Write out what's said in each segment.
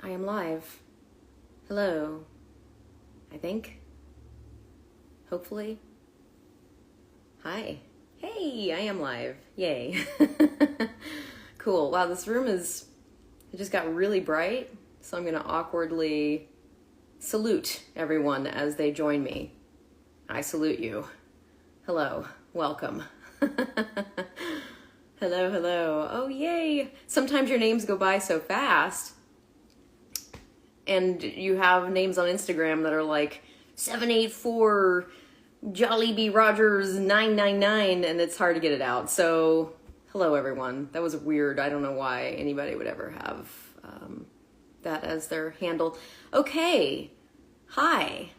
I am live. Hello. I think. Hopefully. Hi. Hey, I am live. Yay. Cool. Wow, this room it just got really bright, so I'm gonna awkwardly salute everyone as they join me. I salute you. Hello. Welcome. Hello, hello. Oh, yay. Sometimes your names go by so fast. And you have names on Instagram that are like 784 Jollibee Rogers 999, and it's hard to get it out. So, hello everyone. That was weird. I don't know why anybody would ever have that as their handle. Okay. Hi.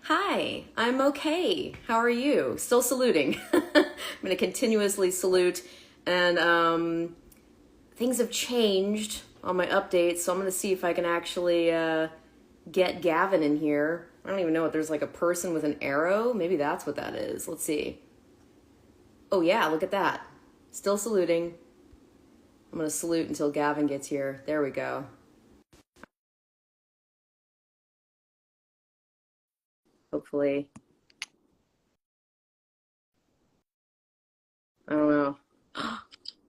I'm okay. How are you? Still saluting. I'm going to continuously salute. And things have changed on my updates, so I'm going to see if I can actually get Gavin in here. I don't even know if there's like a person with an arrow. Maybe that's what that is. Let's see. Oh yeah, look at that. Still saluting. I'm going to salute until Gavin gets here. There we go. Hopefully. I don't know.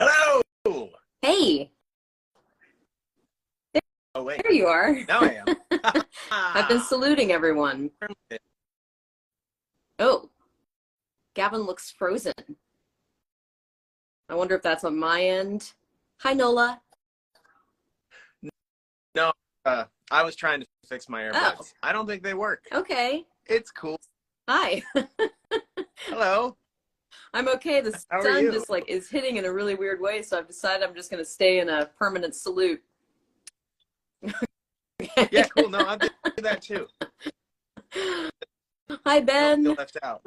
Hello! Hey! Oh, wait. There you are. Now I am. I've been saluting everyone. Oh. Gavin looks frozen. I wonder if that's on my end. Hi, Nola. No, I was trying to fix my earbuds. Oh. I don't think they work. Okay. It's cool. Hi. Hello. I'm okay. The How are sun you? just like is hitting in a really weird way, so I've decided I'm just going to stay in a permanent salute. Yeah, cool. No, I'll do that too. Hi, Ben. Don't feel left out.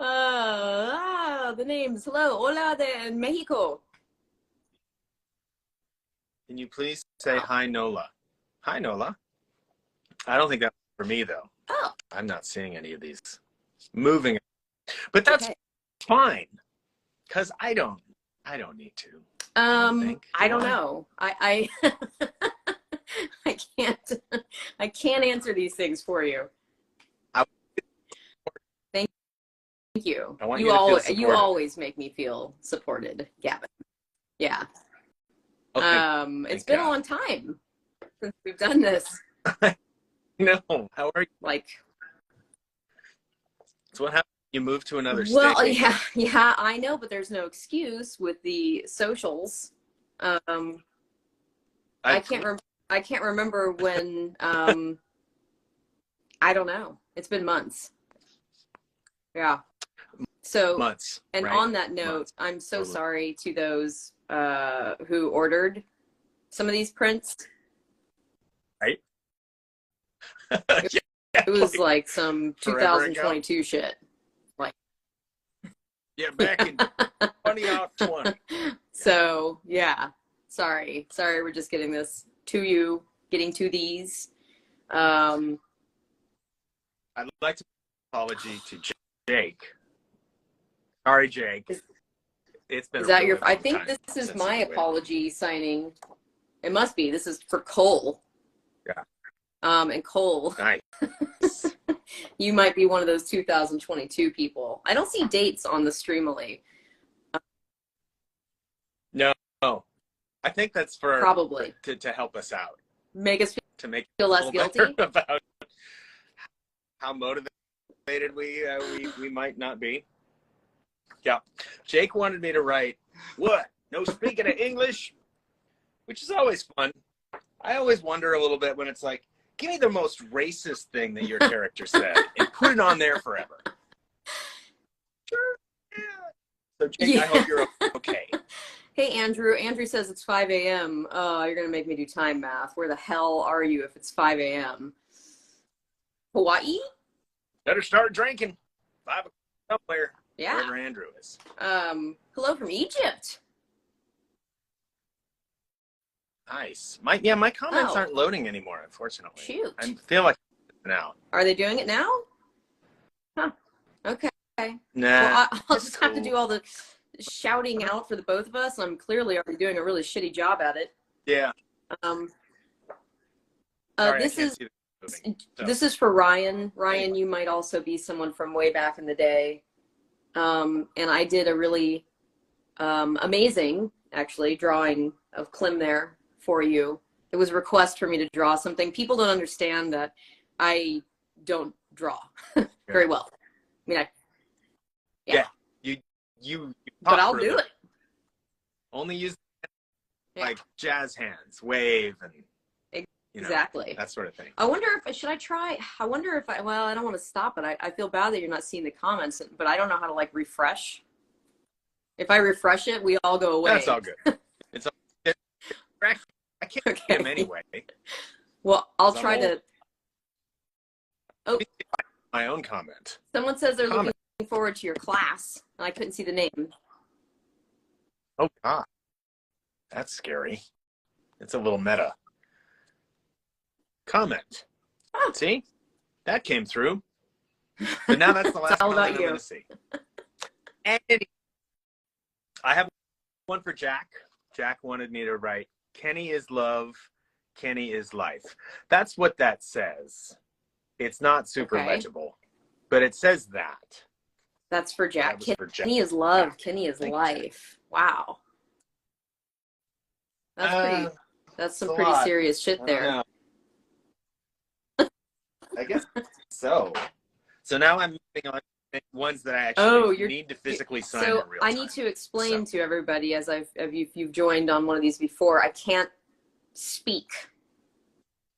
The names. Hello. Hola de Mexico. Can you please say hi, Nola? Hi, Nola. I don't think that's for me, though. Oh. I'm not seeing any of these moving. But that's Okay. fine, because I don't need to. I don't know. I I can't answer these things for you. Thank you. I want you to feel supported. You always make me feel supported, Gavin. Yeah. It's been a long time since we've done this. No. How are you? Like, So what happened? You moved to another state? well, yeah, I know, but there's no excuse with the socials. I can't remember when. I don't know. It's been months. Yeah. So months. And right? on that note, Months. I'm so sorry to those who ordered some of these prints. Right. It was like some 2022 shit. Like. Yeah, back in 2020. So yeah, sorry, we're just getting this to you, getting to these. I'd like to apology to Jake. Sorry, Jake. It's been. Is that your? I think this is my apology signing. It must be. This is for Cole. Yeah. And Cole. Nice. You might be one of those 2022 people. I don't see dates on the Streamily. No, I think that's for Probably to help us out, make us to make feel less guilty about how motivated we might not be. Yeah, Jake wanted me to write what? No speaking of English, which is always fun. I always wonder a little bit when it's like, give me the most racist thing that your character said and put it on there forever. Sure. Yeah. So Jake, I hope you're okay. Hey, Andrew. Andrew says it's 5 a.m. Oh, you're going to make me do time math. Where the hell are you if it's 5 a.m.? Hawaii? Better start drinking. 5 o'clock somewhere. Yeah. Wherever Andrew is. Hello from Egypt. Nice. My comments aren't loading anymore, unfortunately. Shoot. I feel like now. Are they doing it now? Huh. Okay. Nah. Well, I'll just have to do all the shouting out for the both of us. I'm clearly already doing a really shitty job at it. Yeah. Sorry, I This can't is see the moving. So, this is for Ryan. Ryan, anyway. you might also be someone from way back in the day. And I did a really amazing, actually, drawing of Klim there for you. It was a request for me to draw something. People don't understand that I don't draw very well. I mean, Yeah. You but talk I'll for a do bit. it. Only use Yeah. like jazz hands, wave, and Exactly. that sort of thing. I wonder if should I try? I wonder if well, I don't want to stop it. I feel bad that you're not seeing the comments, but I don't know how to like refresh. If I refresh it, we all go away. That's all good. It's all, I can't Okay. see them anyway. Well, I'll try to. Oh, My own comment. someone says they're looking forward to your class, and I couldn't see the name. Oh God, that's scary. It's a little meta. Comment. Oh. See, that came through. But now that's the last all comment about I'm you. going to see. And I have one for Jack. Jack wanted me to write, Kenny is love, Kenny is life. That's what that says. It's not super legible, but it says that. That's for Jack. That was for Jack. Kenny is love, Yeah. Kenny is Thank you, life. Wow. That's pretty. That's some pretty lot. serious shit I there. don't know. I guess so. So now I'm moving on to ones that I actually need to physically sign in real time. I need to explain to everybody, as if you've joined on one of these before, I can't speak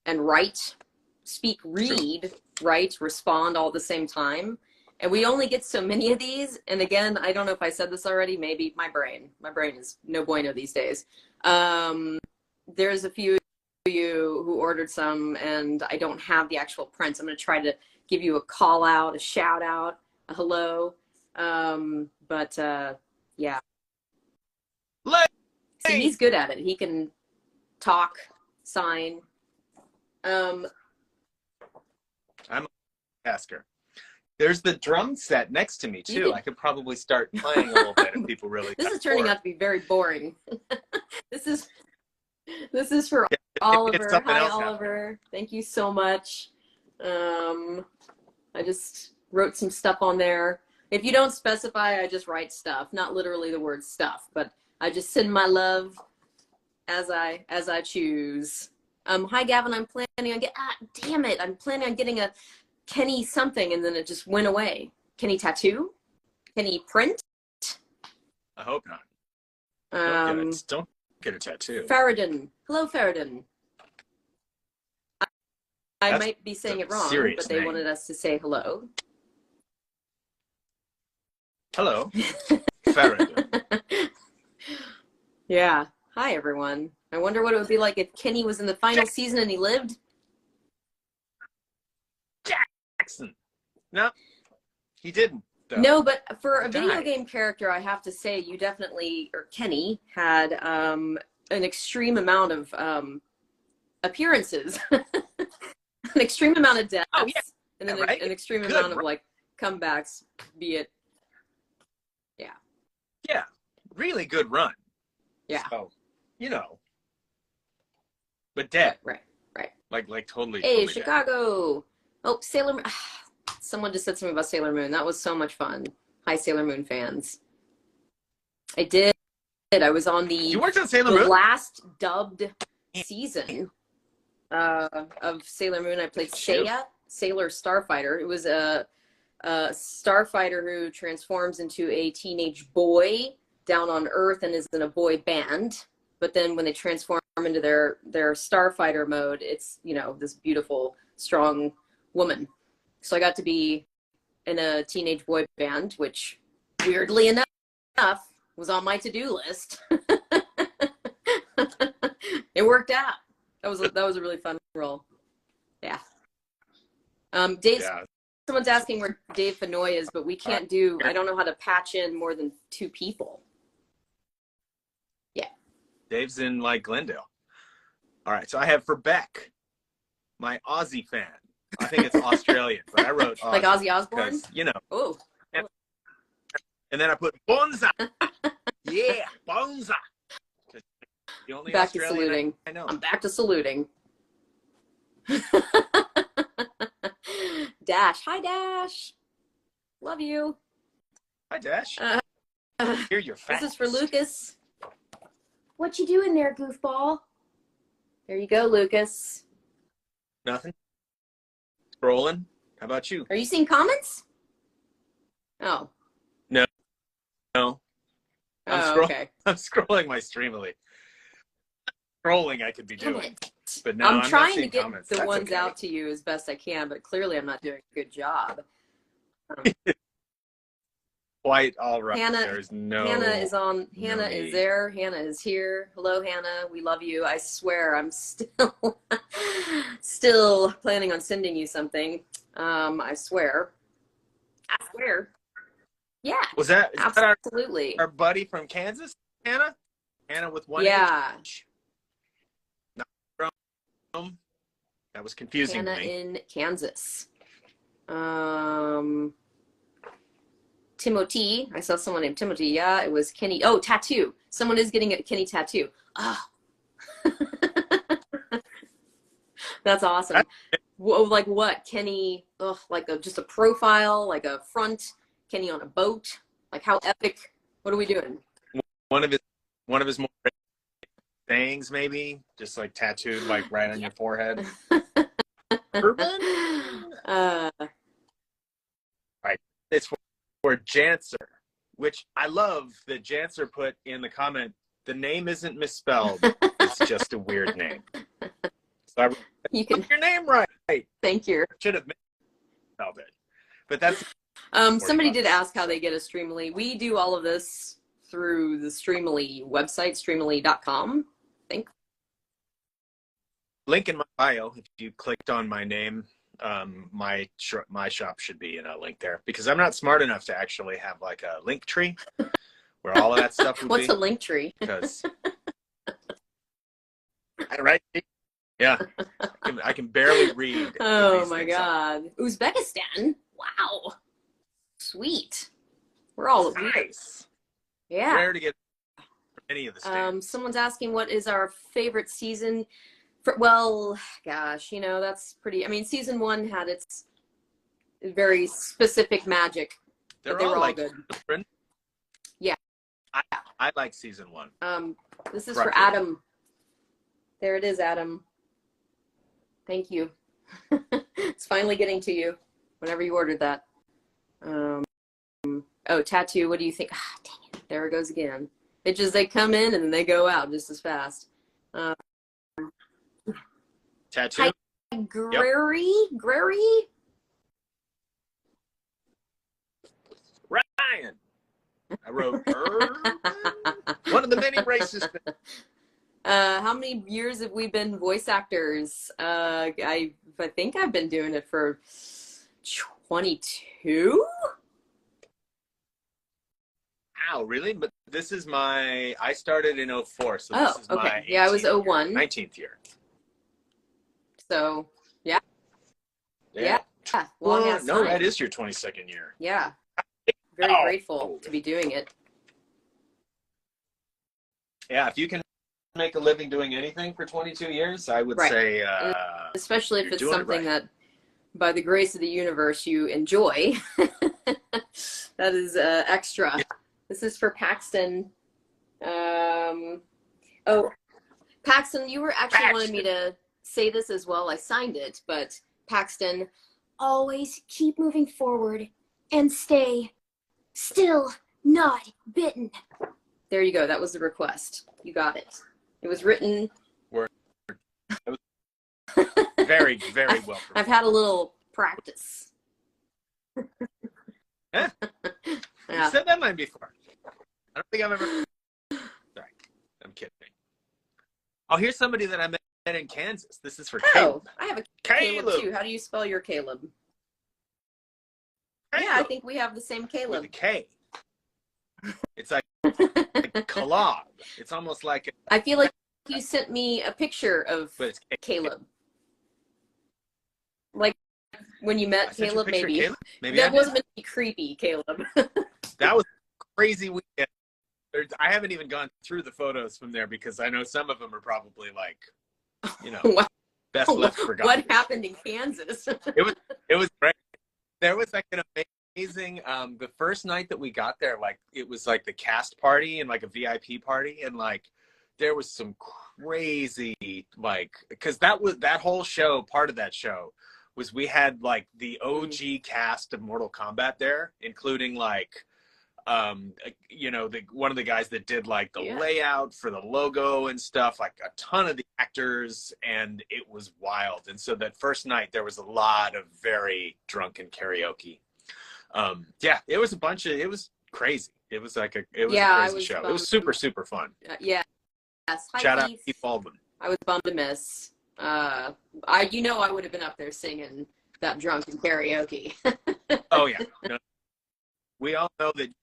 and write, read, write, respond all at the same time. And we only get so many of these. And again, I don't know if I said this already, maybe my brain is no bueno these days. There's a few of you who ordered some and I don't have the actual prints. I'm going to try to give you a call out, a shout out, a hello. Yeah. See, he's good at it. He can talk, sign. I'm a tasker. There's the drum set next to me too. I could probably start playing a little bit if people really. This is turning out to be very boring. This is for Oliver. Hi, Oliver. Thank you so much. I just wrote some stuff on there. If you don't specify, I just write stuff. Not literally the word stuff, but I just send my love as I choose. Hi, Gavin. I'm planning on damn it. I'm planning on getting a Kenny something, and then it just went away. Kenny tattoo? Kenny print? I hope not. Don't get a tattoo. Faradin. Hello, Faradin. I might be saying it wrong, but they wanted us to say hello. Hello, Faradin. Yeah. Hi, everyone. I wonder what it would be like if Kenny was in the final season and he lived. Jackson. No, he didn't. Though. No, but for a video game character, I have to say you definitely, or Kenny, had an extreme amount of appearances, an extreme amount of deaths, and then an extreme amount of like comebacks. Be it, yeah, really good run. Yeah, so, but dead. Right. Like totally. Hey, totally Chicago. Dead. Oh, Sailor Moon. Someone just said something about Sailor Moon. That was so much fun. Hi, Sailor Moon fans. I did. I was on You worked on Sailor Moon? last dubbed season of Sailor Moon. I played Seiya, Sailor Starfighter. It was a starfighter who transforms into a teenage boy down on Earth and is in a boy band. But then when they transform into their starfighter mode, it's, this beautiful, strong woman. So I got to be in a teenage boy band, which weirdly enough was on my to-do list. It worked out. That was a really fun role. Yeah. Someone's asking where Dave Fenoy is, but we can't I don't know how to patch in more than 2 people. Yeah. Dave's in Glendale. All right. So I have for Beck, my Aussie fan. I think it's Australian, but I wrote Aussie. Like Ozzy Osbourne? Oh. And then I put Bonza. Yeah, Bonza. The only Back to Australian saluting. I know. I'm back to saluting. Dash. Hi, Dash. Love you. Hi, Dash. Uh, Here you're fast. This is for Lucas. What you doing there, goofball? There you go, Lucas. Nothing. Scrolling. How about you? Are you seeing comments? Oh. No. Okay. I'm scrolling my Streamily. Scrolling I could be Damn doing. it. But no, I'm not trying to seeing get comments. the That's ones okay. out to you as best I can, but clearly I'm not doing a good job. Quite all right. Hannah, There's no. Hannah is on. no Hannah need. is there. Hannah is here. Hello, Hannah. We love you. I swear, I'm still planning on sending you something. I swear. I swear. Yeah. Was that Absolutely. our buddy from Kansas, Hannah? Hannah with one Yeah. H. Not from. That was confusing Hannah to me. in Kansas. Timothy. I saw someone named Timothy. Yeah, it was Kenny. Oh, tattoo. Someone is getting a Kenny tattoo. Oh. That's awesome. Whoa, like what? Kenny, like just a profile, like a front, Kenny on a boat. Like how epic. What are we doing? One of his more sayings, maybe, just like tattooed like right on your forehead. Urban? Right. It's for Janser, which I love that Janser put in the comment, the name isn't misspelled. It's just a weird name. So I you can your name right. Thank you. Should have misspelled it. But that's somebody did ask how they get a Streamily. We do all of this through the Streamily website, streamily.com, I think. Link in my bio. If you clicked on my name, my shop should be in a link there, because I'm not smart enough to actually have like a link tree where all of that stuff would What's be. a link tree? Because right, yeah, I can barely read. Oh my God, Uzbekistan! Wow, sweet. We're all nice. Yeah. Rare to get any of the stands. Someone's asking what is our favorite season. Well, gosh, that's pretty. I mean, season 1 had its very specific magic, but they were all like good. Different. Yeah. I like season 1. This is for Adam. There it is, Adam. Thank you. It's finally getting to you whenever you ordered that. Oh, tattoo. What do you think? Ah, dang it. There it goes again. It's just they come in and then they go out just as fast. Tattoo. Hi, Grary. Yep. Grary. Ryan. I wrote one of the many racist. How many years have we been voice actors? I think I've been doing it for 22. Wow, really? But this is I started in 04, so this is okay. my Yeah, I was 01. 19th year. So, yeah. Yeah. Long ass no, time. that is your 22nd year. Yeah. Very grateful to be doing it. Yeah, if you can make a living doing anything for 22 years, I would say especially if it's something right. that by the grace of the universe you enjoy. That is extra. This is for Paxton. Paxton, you were actually wanted me to say this as well. I signed it, but Paxton, always keep moving forward and stay still not bitten. There you go. That was the request. You got it. It was written. Very, very well. I've had a little practice. Yeah. You said that line before. I don't think I've ever. Sorry, I'm kidding. Oh, here's somebody that I met in Kansas. This is for Caleb. I have a Caleb too. How do you spell your Caleb? Yeah, I think we have the same Caleb. With a K. It's like collab. It's almost like. I feel like you sent me a picture of Caleb. Like when you met Caleb, maybe. Caleb? Maybe that wasn't meant to be creepy, Caleb. That was a crazy weekend. I haven't even gone through the photos from there because I know some of them are probably like, wow. Best left forgotten. What happened in Kansas? It was great. There was like an amazing the first night that we got there, like it was like the cast party and like a VIP party, and like there was some crazy, like, because that whole show, part of that show was we had like the OG cast of Mortal Kombat there, including like you know, one of the guys that did like the layout for the logo and stuff, like a ton of the actors, and it was wild. And so that first night there was a lot of very drunken karaoke. Yeah, it was it was crazy. It was like a crazy show. It was super fun. Yes. Hi, Shout out Keith. Keith Baldwin. I was bummed to miss. I would have been up there singing that drunken karaoke. Oh yeah. No, we all know that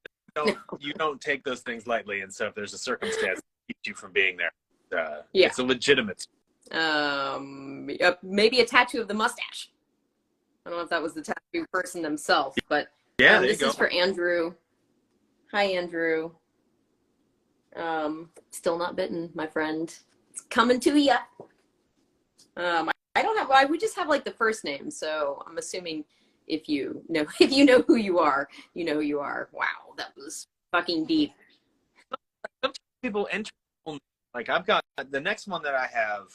you don't take those things lightly, and so if there's a circumstance that keeps you from being there, it's a legitimate. Maybe a tattoo of the mustache. I don't know if that was the tattoo person themselves, but yeah, this is for Andrew. Hi, Andrew. Still not bitten, my friend. It's coming to ya. I don't have. We just have like the first name, so I'm assuming if you know who you are, you know who you are. Wow, that was fucking deep. Some people enter, like I've got the next one that I have.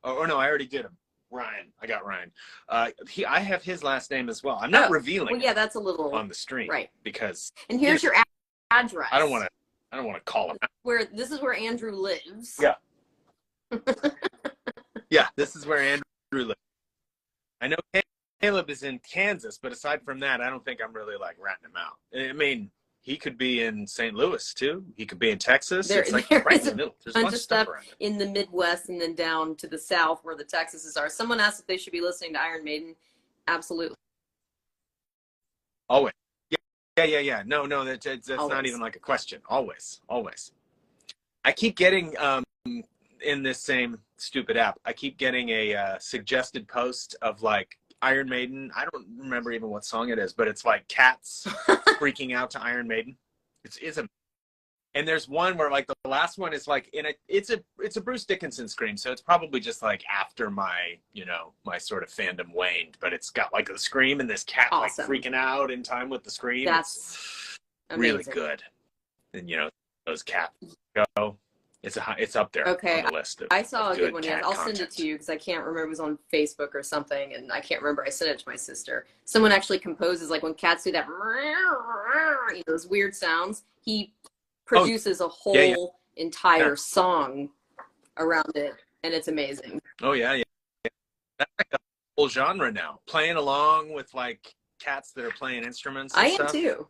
Oh no, I already did him. Ryan, I got Ryan. I have his last name as well. I'm not revealing. Well, yeah, that's a little on the stream, right? Because and here's your address. I don't want to call him. This is where Andrew lives. Yeah. Yeah, this is where Andrew lives. I know Caleb is in Kansas, but aside from that, I don't think I'm really like ratting him out. I mean, he could be in St. Louis too. He could be in Texas. It's like right in the middle. There's a bunch of stuff in the Midwest and then down to the South where the Texases are. Someone asked if they should be listening to Iron Maiden. Absolutely. Always. Yeah. No, that's not even like a question. Always. I keep getting in this same stupid app, I keep getting a suggested post of like Iron Maiden. I don't remember even what song it is, but it's like cats freaking out to Iron Maiden. It's a, and there's one where like the last one is like it's a Bruce Dickinson scream, so it's probably just like after my my sort of fandom waned, but it's got like a scream and this cat like freaking out in time with the scream. That's really good. And those cats go. It's up there on the list. I saw a good one. Yeah, I'll send it to you because I can't remember. It was on Facebook or something, and I can't remember. I sent it to my sister. Someone actually composes like when cats do that, those weird sounds. He produces a whole entire song around it, and it's amazing. Oh yeah. That's like a whole genre now. Playing along with like cats that are playing instruments. And stuff. I am too.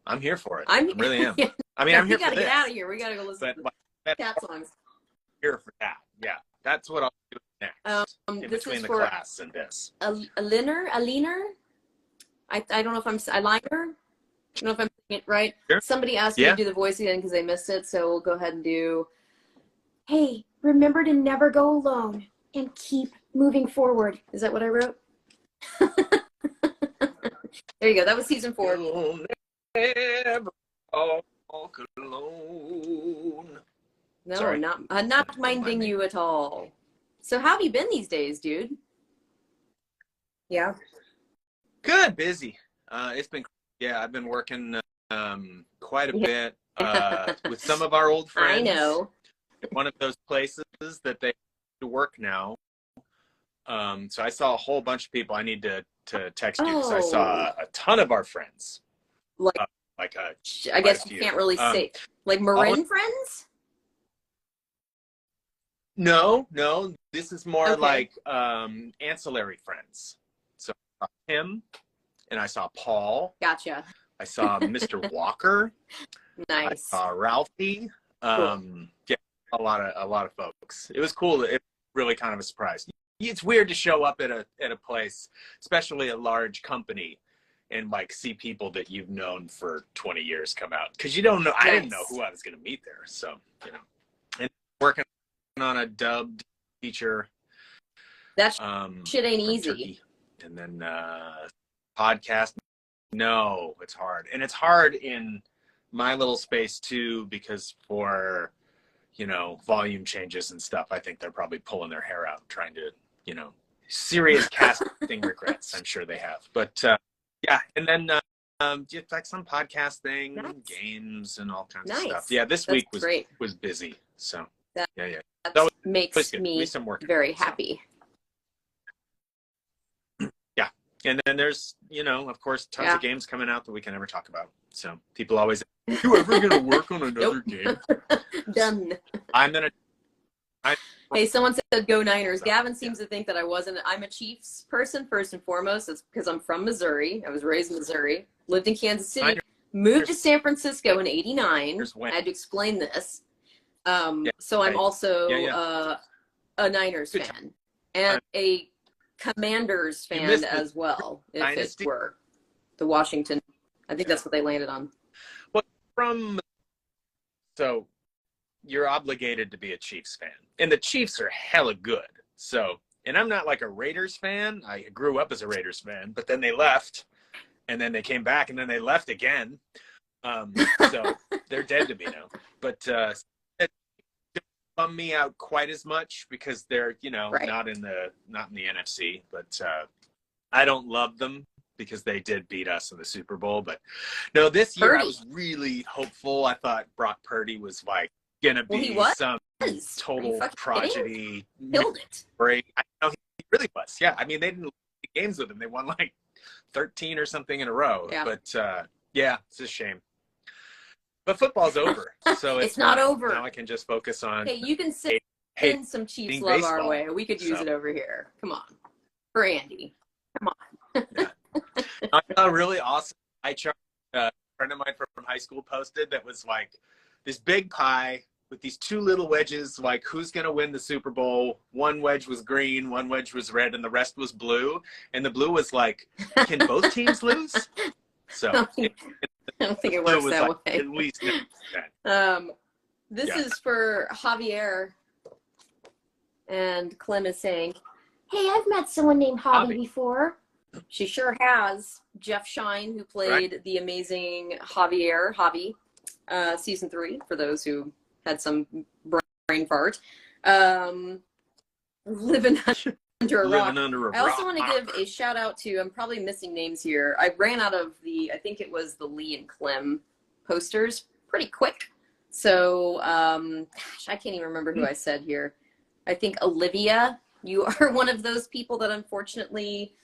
I'm here for it. I really am. Yeah. I mean, I'm here for this. We gotta get out of here. We gotta go listen to cat songs. Here for that. Yeah, that's what I'll do next. In this between is the for class and this. A leaner. I don't know if I'm a liner. I don't know if I'm saying it right. Sure. Somebody asked me to do the voice again because they missed it, so we'll go ahead and do. Hey, remember to never go alone and keep moving forward. Is that what I wrote? There you go. That was season 4. You'll never walk alone. No, Sorry. not minding you at all. So how have you been these days, dude? Yeah. Good, busy. It's been I've been working quite a bit with some of our old friends. I know. One of those places that they to work now. So I saw a whole bunch of people. I need to text you because I saw a ton of our friends. I guess you can't really say like Marin friends. No, this is more like ancillary friends. So I saw him, and I saw Paul. Gotcha. I saw Mr. Walker. Nice. I saw Ralphie. Cool. Yeah, a lot of folks. It was cool. It was really kind of a surprise. It's weird to show up at a place, especially a large company, and like see people that you've known for 20 years come out, because you don't know. I didn't know who I was going to meet there, so and working on a dubbed feature. That shit ain't easy. Turkey. And then podcast. No, it's hard, and it's hard in my little space too, because for volume changes and stuff, I think they're probably pulling their hair out trying to you know, serious casting regrets. I'm sure they have. But yeah, and then just like some podcast thing, Nice. games, and all kinds of Nice. stuff. Yeah, this That's week great. was busy. So That- yeah. That makes good. At me least I'm working, very so. happy. Yeah, and then there's, you know, of course, tons of games coming out that we can never talk about. So people always, are you ever going to work on another game? Done. Hey, someone said go Niners. Gavin seems to think that I'm a Chiefs person first and foremost. It's because I'm from Missouri. I was raised in Missouri, lived in Kansas City, Niners. moved to San Francisco in '89. When? I had to explain this. So I'm also a Niners Good fan and a Commanders fan as well, if Dynasty? it were the Washington. I think that's what they landed on. Well, so you're obligated to be a Chiefs fan, and the Chiefs are hella good. So, and I'm not like a Raiders fan. I grew up as a Raiders fan, but then they left, and then they came back, and then they left again. So they're dead to me now. But it didn't bum me out quite as much because they're, you know, not in the NFC. But I don't love them because they did beat us in the Super Bowl. But no, this year I was really hopeful. I thought Brock Purdy was like gonna be some total prodigy. Killed it. I know he really was. Yeah, I mean they didn't lose games with him. They won like 13 or something in a row. Yeah. But yeah, it's a shame. But football's over, so it's not over. Now I can just focus on. Hey, you can send some Chiefs love our way. We could use it over here. Come on, for Andy. Come on. I saw a really awesome pie chart a friend of mine from high school posted that was like this big pie with these two little wedges, like who's going to win the Super Bowl. One wedge was green, one wedge was red, and the rest was blue. And the blue was like, can both teams lose? So I don't think it works that way. At least this is for Javier. And Clem is saying, hey, I've met someone named Javi before. She sure has. Jeff Shine, who played the amazing Javi, season 3, for those who had some brain fart. Living under a rock. I also want to give a shout out to, I'm probably missing names here. I ran out of I think it was the Lee and Clem posters pretty quick. So, gosh, I can't even remember who I said here. I think Olivia, you are one of those people that unfortunately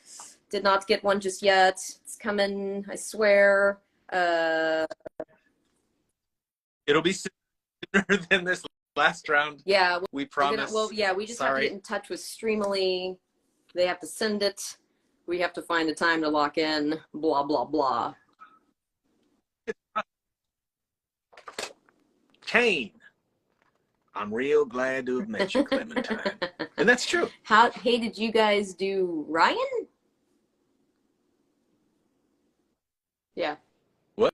did not get one just yet. It's coming, I swear. It'll be sooner than this last round. Yeah, we promise. We just have to get in touch with Streamily. They have to send it. We have to find the time to lock in. Blah blah blah. Kane, I'm real glad to have met you, Clementine. And that's true. Hey, did you guys do Ryan? Yeah. What?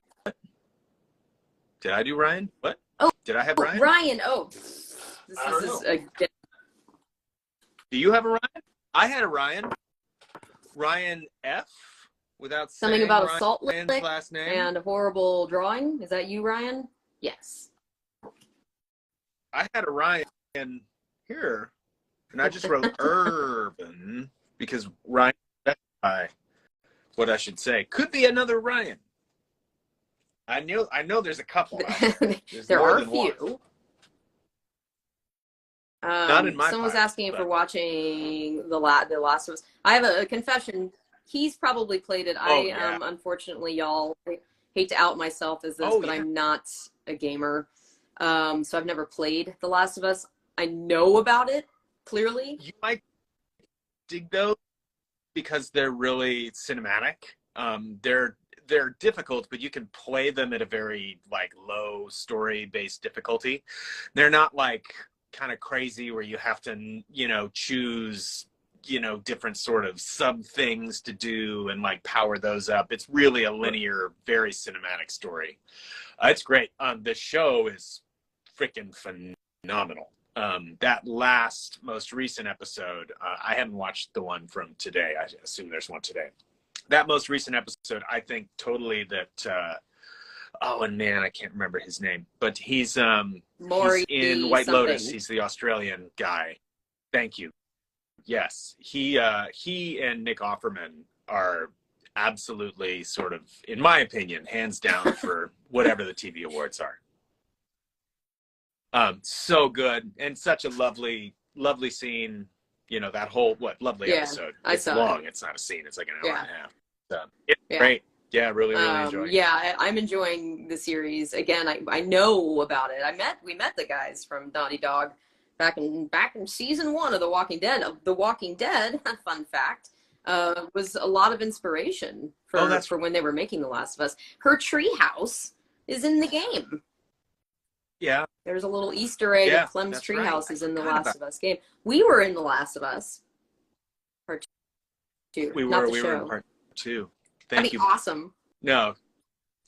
Did I do Ryan? What? Oh, did I have Ryan? Ryan. Oh, this is a. Do you have a Ryan? I had a Ryan. Ryan F. Without something saying about a salt lick last name and a horrible drawing. Is that you, Ryan? Yes. I had a Ryan here, and I just wrote Urban because Ryan. What I should say could be another Ryan. I know there's a couple. There are a few. Not in my someone was asking if we're watching The Last of Us. I have a confession. He's probably played it. Unfortunately, y'all, I hate to out myself as this, but I'm not a gamer. So I've never played The Last of Us. I know about it, clearly. You might dig those because they're really cinematic. They're difficult, but you can play them at a very low story-based difficulty. They're not kind of crazy where you have to, choose, different sort of sub things to do and power those up. It's really a linear, very cinematic story. It's great. The show is freaking phenomenal. That most recent episode, I haven't watched the one from today. I assume there's one today. That most recent episode, I think totally that, and man, I can't remember his name, but he's in White Lotus. He's the Australian guy. Thank you. Yes, he and Nick Offerman are absolutely sort of, in my opinion, hands down for whatever the TV awards are. So good, and such a lovely scene. You know, that whole lovely episode. It's long. It's not a scene. It's like an hour and a half. So, it's great. Yeah, really enjoying it. Yeah, I'm enjoying the series. Again, I know about it. We met the guys from Naughty Dog back in season 1 of The Walking Dead. The Walking Dead, fun fact, was a lot of inspiration for when they were making The Last of Us. Her treehouse is in the game. Yeah. There's a little Easter egg of Clem's treehouse is in The Last of Us game. We were in The Last of Us. Part 2. We not were. the We show. were in part 2. Thank you. Awesome. No,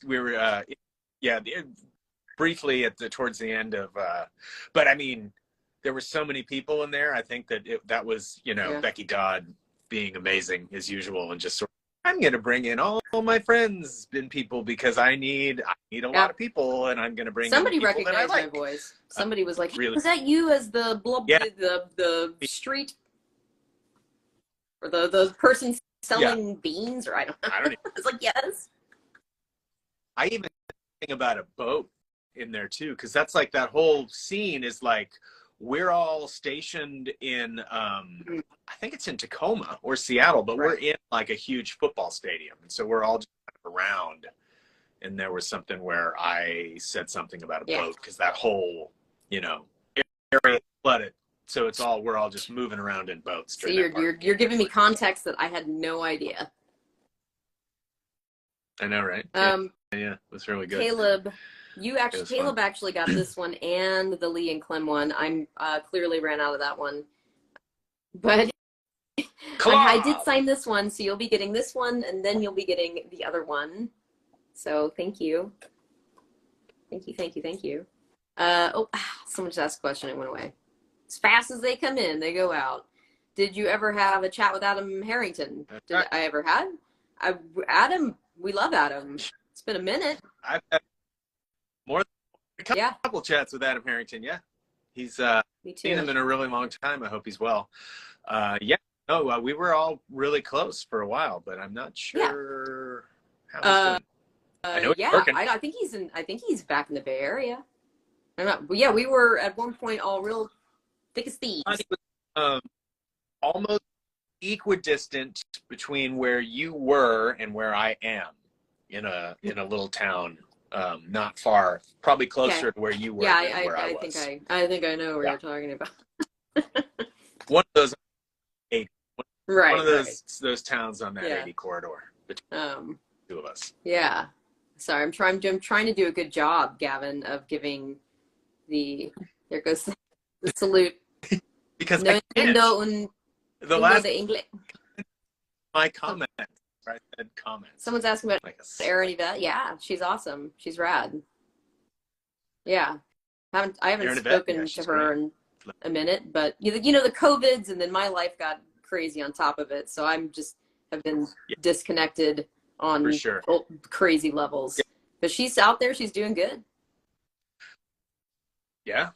we were. Briefly towards the end of. But I mean, there were so many people in there. I think that was Becky Dodd being amazing as usual, and just sort of, I'm going to bring in all my friends and people because I need a lot of people, and I'm going to bring somebody in people recognized that I like. my voice. Somebody was like, really? "Was that you as the the street or the person selling beans?" Or I don't know. I was like, "Yes." I even think about a boat in there too, because that's like that whole scene is like we're all stationed in I think it's in Tacoma or Seattle, but we're in like a huge football stadium, and so we're all just kind of around. And there was something where I said something about a boat because that whole area flooded, so we're all just moving around in boats. So you're giving me context that I had no idea. I know, right? Yeah, it was really good. Caleb, Caleb actually got this one and the Lee and Clem one. I'm clearly ran out of that one, but I did sign this one, so you'll be getting this one, and then you'll be getting the other one. So thank you. Someone just asked a question. It went away. As fast as they come in, they go out. Did you ever have a chat with Adam Harrington? Did I ever had? Adam, we love Adam. It's been a minute. I've had more than a couple chats with Adam Harrington. Yeah, he's Me too. seen him in a really long time. I hope he's well. We were all really close for a while, but I'm not sure how he's doing. I know he's working. I think he's back in the Bay Area. I don't know. But yeah, we were at one point all real thick as thieves. Almost equidistant between where you were and where I am in a little town, not far, probably closer to where you were. Yeah, than where I think I know what you're talking about. One of those, one of those towns on that 80 corridor between two of us. Yeah. Sorry, I'm trying to do a good job, Gavin, of giving there goes the salute. Because the English. My comment. I said comment. Someone's asking about Erin Yvette. Yeah, she's awesome. She's rad. Yeah. I haven't spoken to her in a minute, but the COVIDs, and then my life got crazy on top of it. So have been disconnected on crazy levels. But she's out there. She's doing good. Yeah,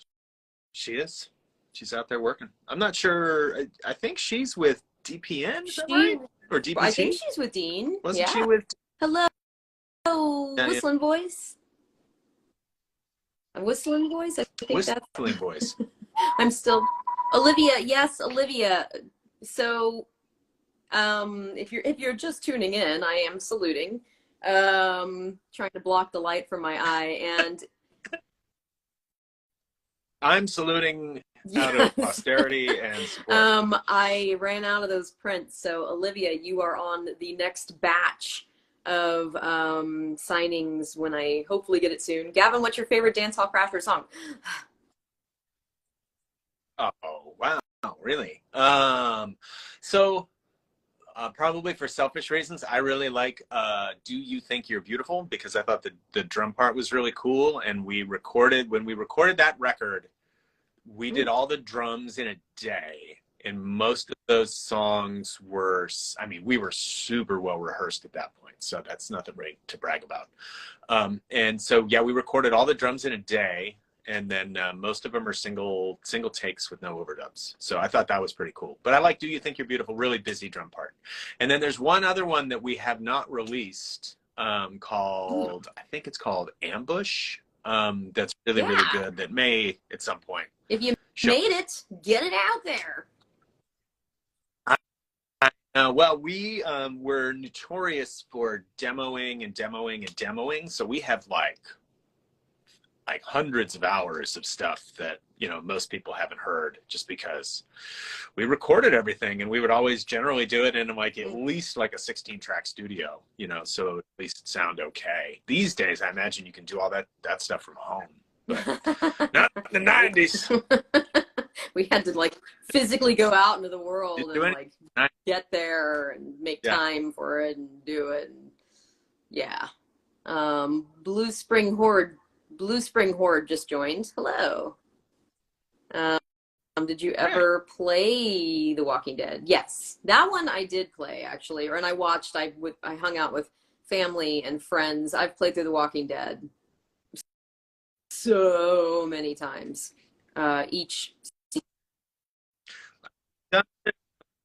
she is. She's out there working. I'm not sure. I think she's with DPN. Is that right? Or DPC? I think she's with Dean. Wasn't she with? Hello, whistling voice. A whistling voice. I think whistling voice. I'm still Olivia. Yes, Olivia. So, if you're just tuning in, I am saluting. Trying to block the light from my eye, and I'm saluting out of posterity and support. I ran out of those prints, so Olivia, you are on the next batch of signings when I hopefully get it soon. Gavin, what's your favorite dance hall crafter song? Oh wow, really? Probably for selfish reasons, I really like Do You Think You're Beautiful, because I thought the drum part was really cool, and when we recorded that record, we did all the drums in a day, and most of those songs were, we were super well rehearsed at that point, so that's nothing to brag about. And so we recorded all the drums in a day, and then most of them are single takes with no overdubs. So I thought that was pretty cool. But I like Do You Think You're Beautiful, really busy drum part. And then there's one other one that we have not released called, I think it's called Ambush. That's really, really good, that may at some point. If you made it, get it out there. Well, we were notorious for demoing and demoing and demoing. So we have like hundreds of hours of stuff that, you know, most people haven't heard, just because we recorded everything, and we would always generally do it in like at least like a 16-track studio, you know, so at least sound okay. These days, I imagine you can do all that stuff from home, but not in the 90s. We had to like physically go out into the world and like get there and make time for it and do it. And, yeah. Blue Spring Horde just joined. Hello. Did you ever play The Walking Dead? Yes, that one I did play actually, and I watched. I hung out with family and friends. I've played through The Walking Dead so many times. Each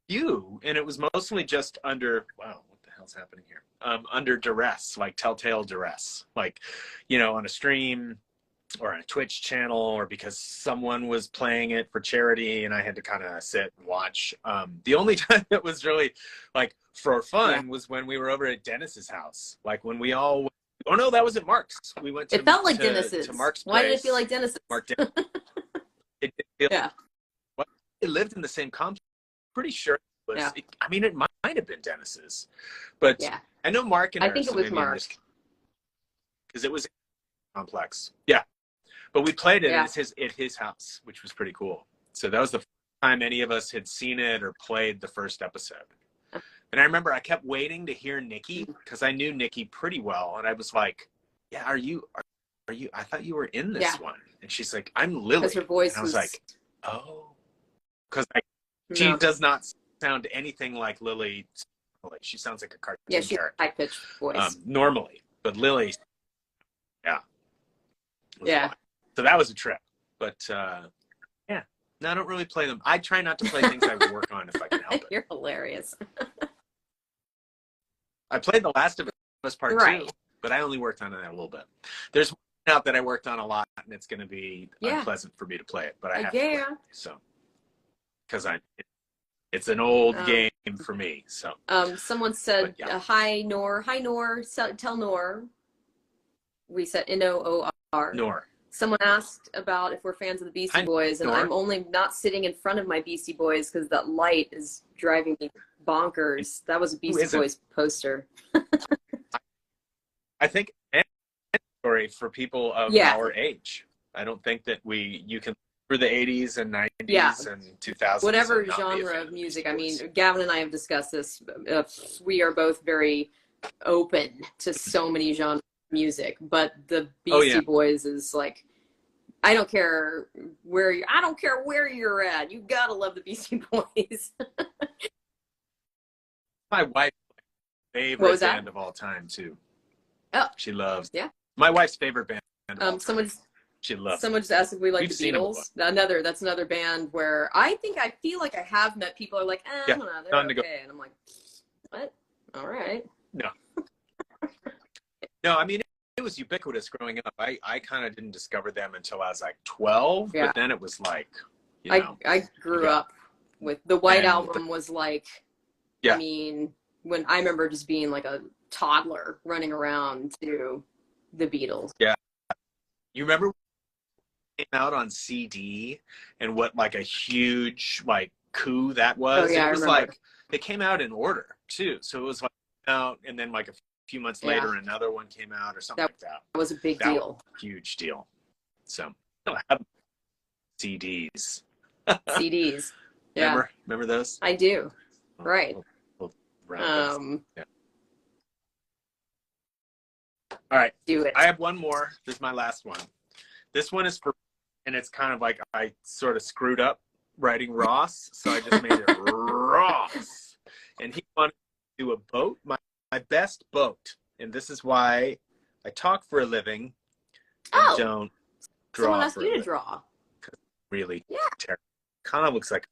few, and it was mostly just under, wow, what the hell's happening here? Under duress, like telltale duress, like, you know, on a stream or on a Twitch channel, or because someone was playing it for charity and I had to kind of sit and watch. The only time that was really like for fun was when we were over at Dennis's house, like when we all, oh no, that was at Mark's. We went to, it felt like Dennis's. To Mark's place. Why did it feel like Dennis's? Mark it did feel, well, it lived in the same complex. Pretty sure it was, I mean, it might have been Dennis's, but I know Mark and I think it was Mark, because it was complex. Yeah, but we played it at his house, which was pretty cool. So that was the first time any of us had seen it or played the first episode. And I remember I kept waiting to hear Nikki, because I knew Nikki pretty well, and I was like, "Yeah, are you? I thought you were in this one." And she's like, "I'm Lily." Because her voice and I was like, "Oh," because she does not sound anything like Lily. She sounds like a cartoon character. High-pitched voice. Normally, but Lily, so that was a trip. But no, I don't really play them. I try not to play things I work on if I can help it. You're hilarious. I played The Last of Us Part 2, but I only worked on it a little bit. There's one out that I worked on a lot, and it's going to be unpleasant for me to play it, but I have to play it, so. Because it's an old game for me. So someone said hi Nor. Hi Nor. Tell Nor. We said N-O-O-R. Nor. Someone asked about if we're fans of the Beastie Boys, and I'm only not sitting in front of my Beastie Boys because that light is driving me bonkers. That was a Beastie Boys poster. I think story for people of our age. I don't think that you can for the 80s and 90s and 2000s. Whatever genre of music. I mean, Gavin and I have discussed this. We are both very open to so many genres of music, but the Beastie Boys is like, I don't care where you're at. You gotta love the Beastie Boys. My wife's favorite band of all time too. Oh, she loves. Yeah. My wife's favorite band. She loves. Someone just asked if we like the Beatles. That's another band where I feel like I have met people who are like, I don't know, they're okay, and I'm like, what? All right. No. No, I mean it was ubiquitous growing up. I kind of didn't discover them until I was like 12, but then it was like, you know, I grew up with the White Album was like, I mean, when I remember just being like a toddler running around to the Beatles. Yeah. You remember came out on CD and what like a huge like coup that was? It was like they came out in order too. So it was like out, and then like a few months later another one came out or something like that. That was a big deal. Huge deal. So I have CDs. CDs. Yeah. Remember those? I do. Right. All right. Do it. I have one more. This is my last one. This one is for, and it's kind of like I sort of screwed up writing Ross, so I just made it Ross. And he wanted to do a boat, my best boat. And this is why I talk for a living and don't Someone draw asked for you a to living. draw. Really Yeah. kind of looks like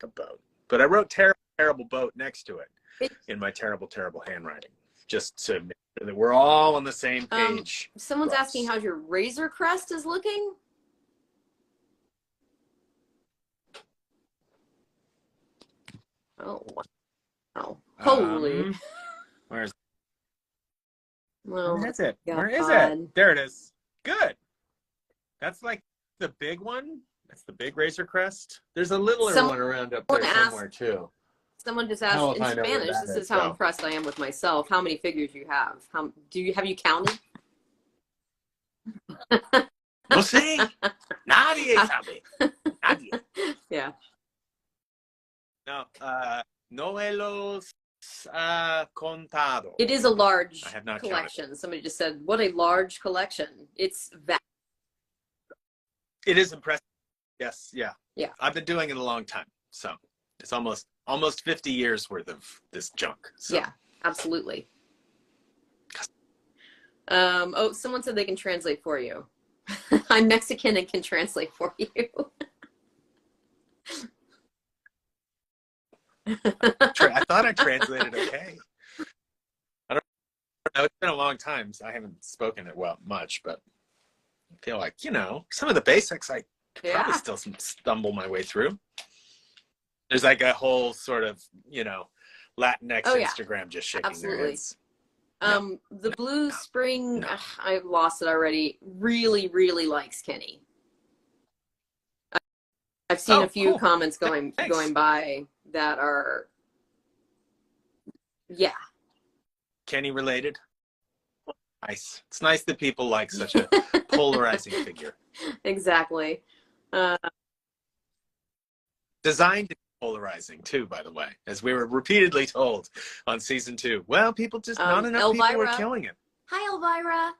a boat. But I wrote terrible boat next to it It- in my terrible handwriting, just to make sure that we're all on the same page. Someone's asking how your Razor Crest is looking. Oh, wow. Holy. Where's Oh, Where is it? God. Where is it? There it is. Good. That's like the big one. That's the big Razor Crest. There's a littler one around up there somewhere too. Someone just asked in Spanish. This is how impressed I am with myself. How many figures you have? Have you counted? No sé. Nadie sabe. Nadie. Yeah. No. No he los contado. It is a large I have not collection. counted. Somebody just said, "What a large collection!" It's vast. It is impressive. Yes. Yeah. Yeah. I've been doing it a long time, so it's almost 50 years worth of this junk. So. Yeah, absolutely. Oh, someone said they can translate for you. I'm Mexican and can translate for you. I thought I translated okay. I don't know. It's been a long time, so I haven't spoken it much, but I feel like, some of the basics I could probably still stumble my way through. There's like a whole sort of, Latinx Instagram just shaking their heads. The Blue Spring, I've lost it already, really, really likes Kenny. I've seen a few comments going by that are, Kenny related. Nice. It's nice that people like such a polarizing figure. Exactly. Designed to be polarizing too, by the way, as we were repeatedly told on season 2. Well, people just not enough Elvira. people were killing it. Hi,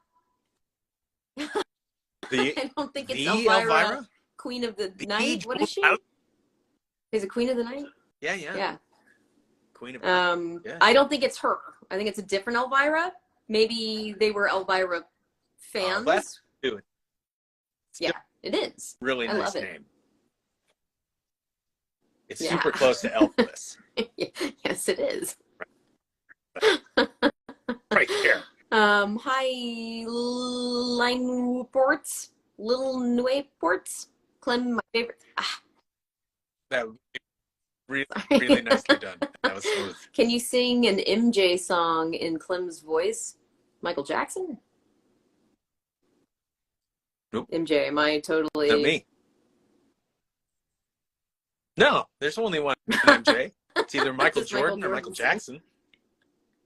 Elvira. I don't think it's Elvira? Queen of the Night. What is she? Is it Queen of the Night? Yeah. Queen of the Night. Yeah. I don't think it's her. I think it's a different Elvira. Maybe they were Elvira fans. Let's do it. Yeah, it is. Really I nice love name. It's super close to Elvis. Yes, it is. Right here. Hi, Line Ports, Little Newports, Clem, my favorite. That was really nicely done. That was smooth. Can you sing an MJ song in Clem's voice? Michael Jackson? Nope. MJ, am I totally... Not me. No, there's only one MJ. It's either Michael Jordan or Michael Jackson.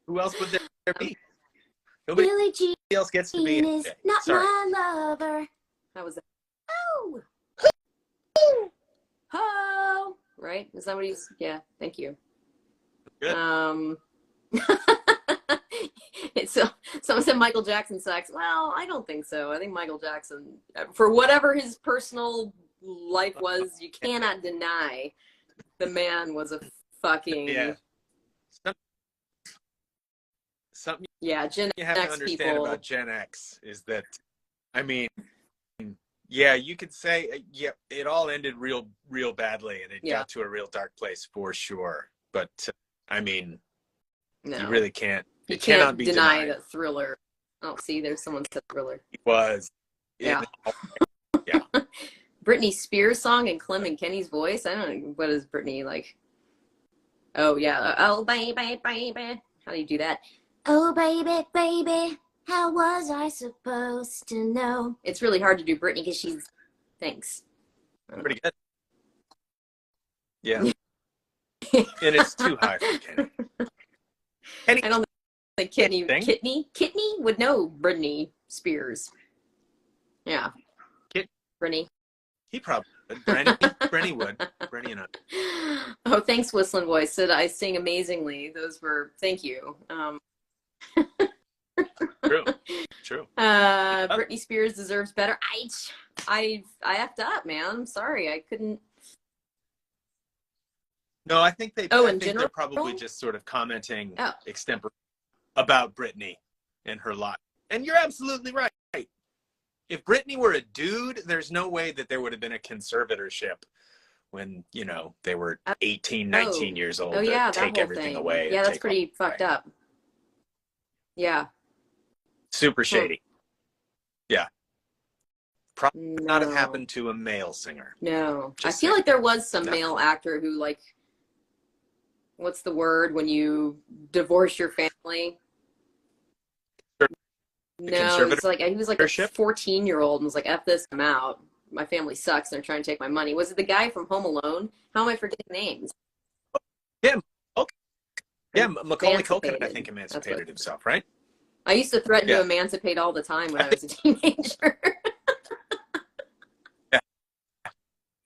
Who else would there be? Nobody else gets to be MJ. Not Sorry. my lover. How was that? Oh! Ho! Right? Is that what he's... Yeah, thank you. Good. Someone said Michael Jackson sucks. Well, I don't think so. I think Michael Jackson, for whatever his personal life was, you cannot deny the man was a fucking... Yeah. Something Gen you have to X understand people. about Gen X is that, you could say, it all ended real badly, and it got to a real dark place for sure. But, no. You really can't. You cannot be deny denied. that Thriller. Oh, see, there's someone said Thriller. He was. Yeah. Yeah. Britney Spears song in Clem and Kenny's voice. I don't know. What is Britney like? Oh, yeah. Oh, baby, baby. How do you do that? Oh, baby, baby. How was I supposed to know? It's really hard to do Britney because she's... Thanks. Pretty good. Yeah. And it's too high for Kenny. I don't think Kitney would know Britney Spears. Yeah. Britney. He probably would. Brenny would. Brenny and I. Oh, thanks, Whistling Voice. Said I sing amazingly. Those were... Thank you. True. Britney Spears deserves better. I effed up, man. I'm sorry. I couldn't... No, I think they're probably just sort of commenting extempore about Britney and her life. And you're absolutely right. if Brittany were a dude, there's no way that there would have been a conservatorship when, you know, they were 18, 19 years old to yeah, take everything away. Yeah, and that's take pretty fucked up. Yeah. Super shady. Yeah. Probably not have No. happened to a male singer. No. Just I feel saying. like there was some No. male actor who, like, what's the word when you divorce your family? No, it's like he was like a 14-year-old and was like, F this, I'm out. My family sucks and they're trying to take my money. Was it the guy from Home Alone? How am I forgetting names? Yeah, okay. Yeah, Macaulay Culkin, I think, emancipated himself, right? I used to threaten to emancipate all the time when I was a teenager. Yeah.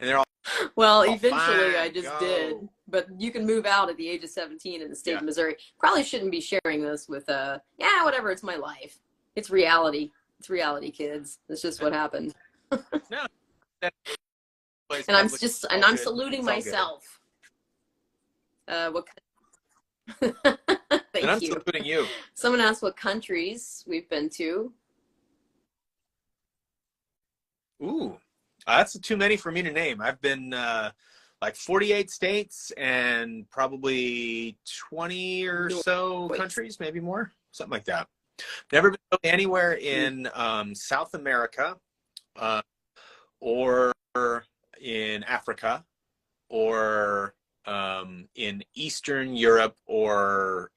And they're all well, eventually I just did. But you can move out at the age of 17 in the state of Missouri. Probably shouldn't be sharing this with, yeah, whatever, it's my life. It's reality. It's reality, kids. It's just what happened. No. And I'm saluting myself. What? Thank and I'm you. saluting you. Someone asked what countries we've been to. Ooh, that's too many for me to name. I've been like 48 states and probably 20 or so countries, maybe more, something like that. Never been anywhere in South America or in Africa or in Eastern Europe or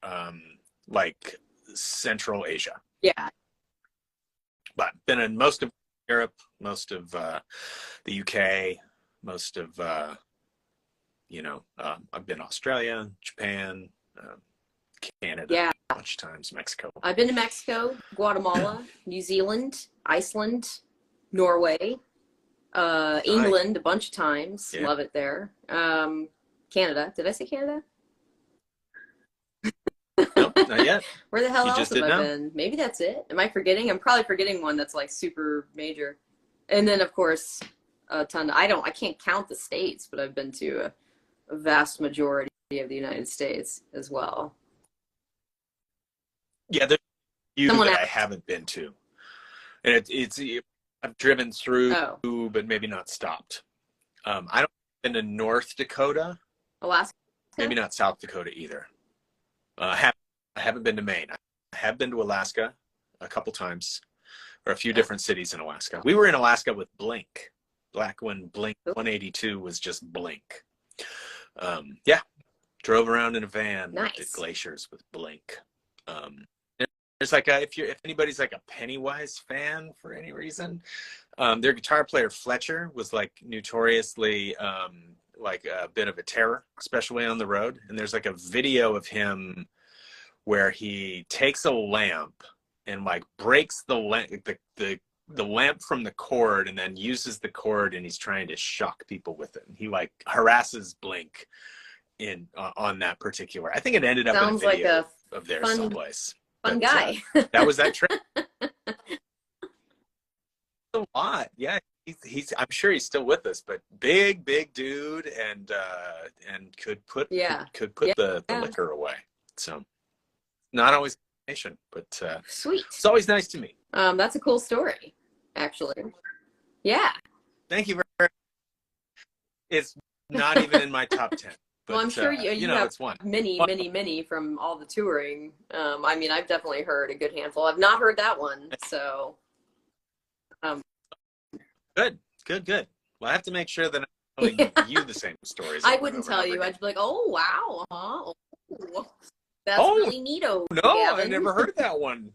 like Central Asia. Yeah. But been in most of Europe, most of the UK, most of, you know, I've been Australia, Japan, Canada, a bunch of times, Mexico. I've been to Mexico, Guatemala, New Zealand, Iceland, Norway, England a bunch of times. Love it there. Canada. Did I say Canada? Nope, not yet. Where the hell else have I been? Maybe that's it. Am I forgetting? I'm probably forgetting one that's like super major. And then of course, a ton. I can't count the states, but I've been to a vast majority of the United States as well. Yeah, there's a few that I haven't been to, and I've driven through, but maybe not stopped. I don't been to North Dakota, Alaska, maybe not South Dakota either. I haven't been to Maine. I have been to Alaska a couple times, or a few different cities in Alaska. We were in Alaska with Blink, back when Blink 182 was just Blink. Yeah, drove around in a van, looked at glaciers with Blink. There's like if anybody's like a Pennywise fan for any reason, their guitar player Fletcher was like notoriously like a bit of a terror, especially on the road. And there's like a video of him where he takes a lamp and like breaks the lamp from the cord and then uses the cord, and he's trying to shock people with it. And he like harasses Blink on that particular. I think it ended up in a video of theirs someplace. Fun guy. That was that trip. A lot, yeah. He's I'm sure he's still with us, but big dude, and could put the liquor away. So not always patient, but sweet. It's always nice to meet. That's a cool story, actually. Yeah. Thank you very much. It's not even in my top 10. But, well, I'm sure you have it's one. many from all the touring. I mean, I've definitely heard a good handful. I've not heard that one, so. Good. Well, I have to make sure that I'm telling you the same stories. I wouldn't tell you. I'd be like, oh, wow. Huh? Oh, that's really neato. No, Gavin. I never heard of that one.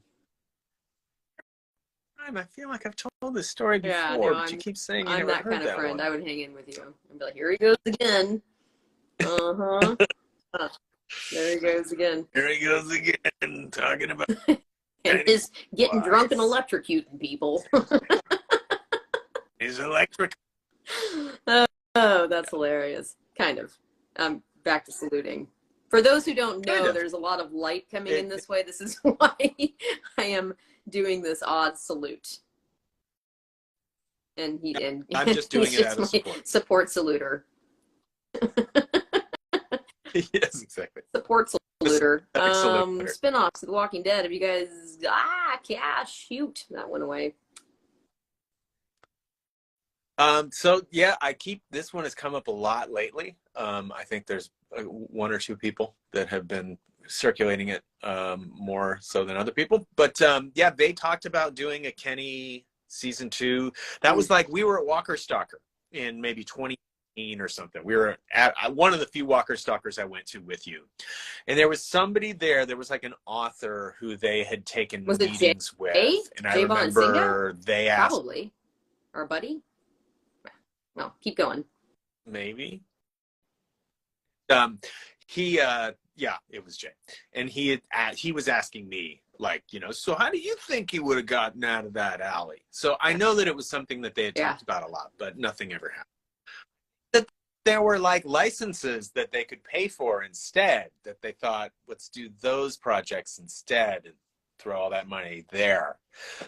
I feel like I've told this story before, but you keep saying you never heard that one. I'm that kind of friend. I would hang in with you and be like, here he goes again. There he goes again. Here he goes again, talking about and his getting drunk and electrocuting people. He's electric. Oh, that's hilarious. Kind of. Back to saluting. For those who don't know, there's a lot of light coming in this way. This is why I am doing this odd salute. And I'm just doing it out of support saluter. Yes, exactly. Support saluter. Spinoffs of The Walking Dead. Have you guys shoot. That went away. So yeah, this one has come up a lot lately. I think there's one or two people that have been circulating it more so than other people. But yeah, they talked about doing a Kenny season 2. That was like, we were at Walker Stalker in maybe 2018 or something. We were at one of the few Walker Stalkers I went to with you. And there was somebody there. There was like an author who they had taken Was it meetings with. And I Jay remember they asked. Probably. Our buddy? No, keep going. Maybe. Yeah, it was Jay. And he was asking me, like, so how do you think he would have gotten out of that alley? So I know that it was something that they had talked about a lot, but nothing ever happened. That there were like licenses that they could pay for instead, that they thought, let's do those projects instead and throw all that money there.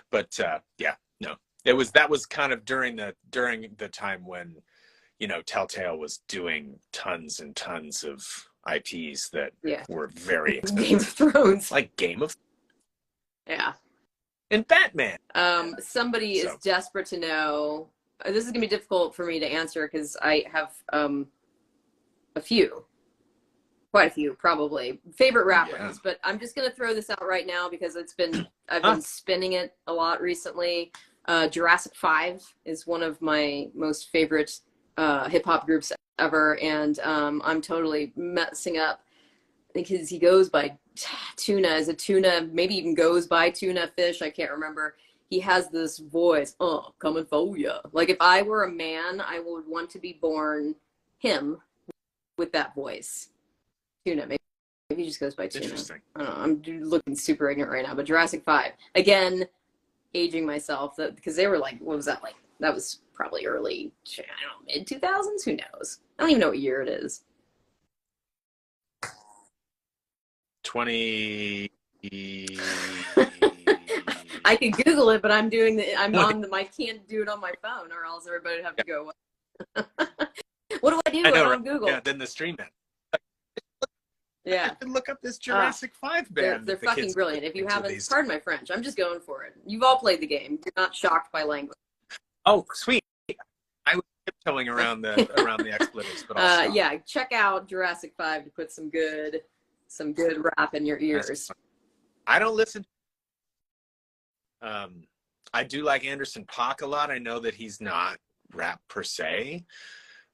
But yeah, no. That was kind of during the time when, Telltale was doing tons and tons of IPs that were very expensive. Game of Thrones. Like Game of Yeah. And Batman. Somebody is desperate to know. This is going to be difficult for me to answer because I have quite a few probably favorite rappers, but I'm just going to throw this out right now because I've been spinning it a lot recently. Jurassic 5 is one of my most favorite hip-hop groups ever, and I'm totally messing up because he goes by Tuna. Is it Tuna? Maybe even goes by Tuna Fish. I can't remember. He has this voice, coming for ya. Like, if I were a man, I would want to be born him with that voice. Tuna, maybe he just goes by Tuna. Interesting. I don't know. I'm looking super ignorant right now, but Jurassic 5. Again, aging myself, because they were like, what was that like? That was probably early, I don't know, mid-2000s? Who knows? I don't even know what year it is. 20. I could Google it, but I can't do it on my phone, or else everybody would have to go, what do I do? I don't Google. Yeah, then the stream it. Yeah. I can look up this Jurassic 5 band. They're fucking brilliant. If you haven't, pardon my French, I'm just going for it. You've all played the game. You're not shocked by language. Oh, sweet. I was tiptoeing around the expletives, but yeah, check out Jurassic 5 to put some good rap in your ears. I don't listen. I do like Anderson .Paak a lot. I know that he's not rap per se.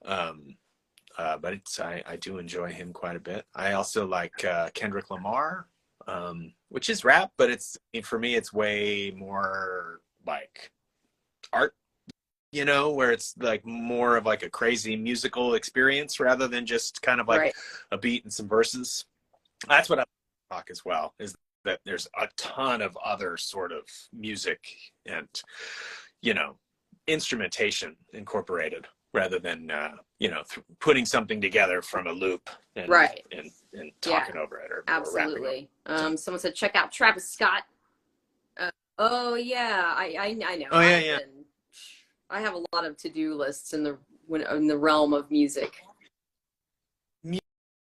But I do enjoy him quite a bit. I also like Kendrick Lamar, which is rap, but for me it's way more like art, where it's like more of like a crazy musical experience rather than just kind of like a beat and some verses. That's what I talk as well, is that there's a ton of other sort of music and instrumentation incorporated, rather than putting something together from a loop and talking over it or absolutely. Someone said check out Travis Scott. Oh yeah, I know. Oh yeah. I have a lot of to-do lists in the realm of music.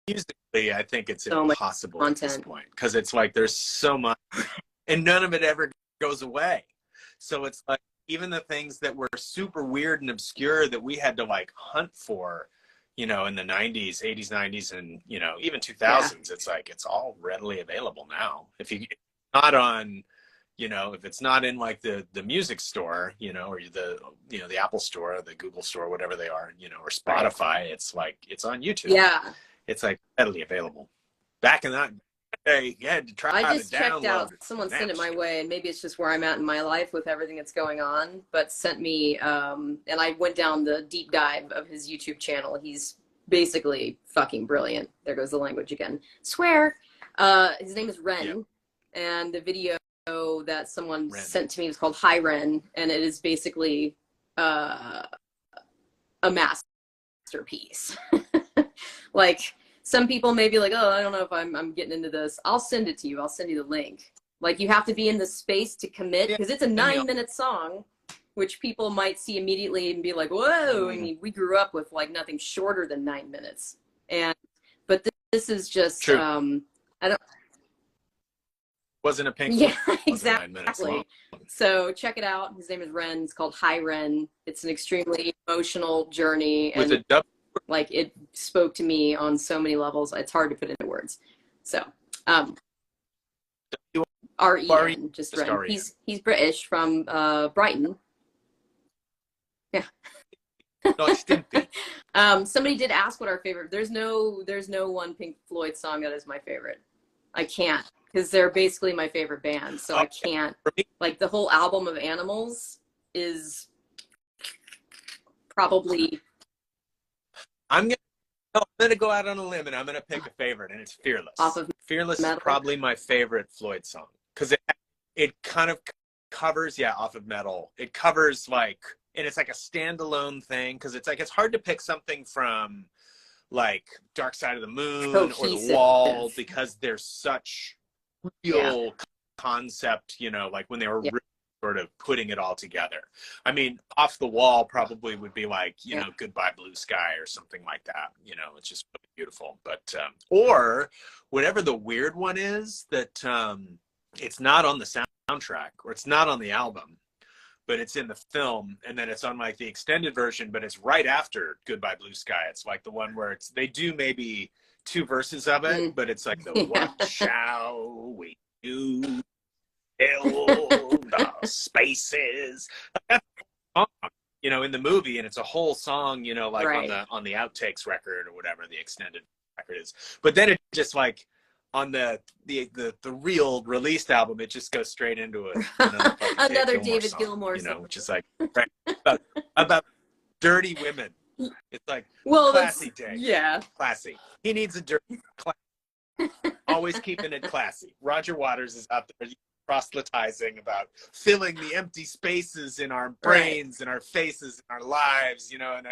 Musically, I think it's impossible at this point, because it's like there's so much, and none of it ever goes away. So it's like, even the things that were super weird and obscure that we had to like hunt for, in the 90s, 80s, 90s, and, even 2000s, it's like, it's all readily available now. If it's not in like the music store, or the Apple store, or the Google store, whatever they are, or Spotify, it's like, it's on YouTube. Yeah. It's like readily available. Back in that day, you had to try I just to checked download out, someone sent it my way, and maybe it's just where I'm at in my life with everything that's going on, but sent me, and I went down the deep dive of his YouTube channel. He's basically fucking brilliant. There goes the language again. Swear. His name is Ren, and the video that someone sent to me was called Hi Ren, and it is basically a masterpiece. Like, some people may be like, oh, I don't know if I'm getting into this. I'll send it to you. I'll send you the link. Like, you have to be in the space to commit, because it's a 9-minute song, which people might see immediately and be like, whoa. I mean, we grew up with like nothing shorter than 9 minutes. But this is just, True. I don't, Wasn't a Pink Yeah, Floyd, wasn't 9 minutes exactly. long. So check it out. His name is Ren. It's called Hi Ren. It's an extremely emotional journey, With and a dub. like it spoke to me on so many levels. It's hard to put into words. So, R-E-N, just Ren. R-E-N. He's British from Brighton. Yeah. No, Stimpy. Somebody did ask what our favorite. There's no one Pink Floyd song that is my favorite. I can't, because they're basically my favorite band. So I can't. Like the whole album of Animals is probably. I'm gonna go out on a limb and I'm gonna pick a favorite, and it's Fearless. Off of Fearless Metal. is probably my favorite Floyd song because it kind of covers, yeah, off of Metal. It covers like, and it's like a standalone thing because it's like it's hard to pick something from like Dark Side of the Moon or The Wall because there's such real concept, you know, like when they were really sort of putting it all together. I mean, Off the Wall probably would be like, you know, Goodbye Blue Sky or something like that. You know, it's just really beautiful. But or whatever the weird one is that it's not on the soundtrack or it's not on the album, but it's in the film, and then it's on like the extended version, but it's right after Goodbye Blue Sky. It's like the one where they do maybe 2 verses of it, but it's like the what shall we do? Fill the spaces. That's a song, you know, in the movie, and it's a whole song, you know, like on the outtakes record or whatever the extended record is. But then it just like on the real released album, it just goes straight into another David song, Gilmour you know, song. which is like about dirty women. It's like, well, classy Dave. Yeah, classy. He needs a dirty, always keeping it classy. Roger Waters is out there proselytizing about filling the empty spaces in our brains and our faces and our lives, you know. And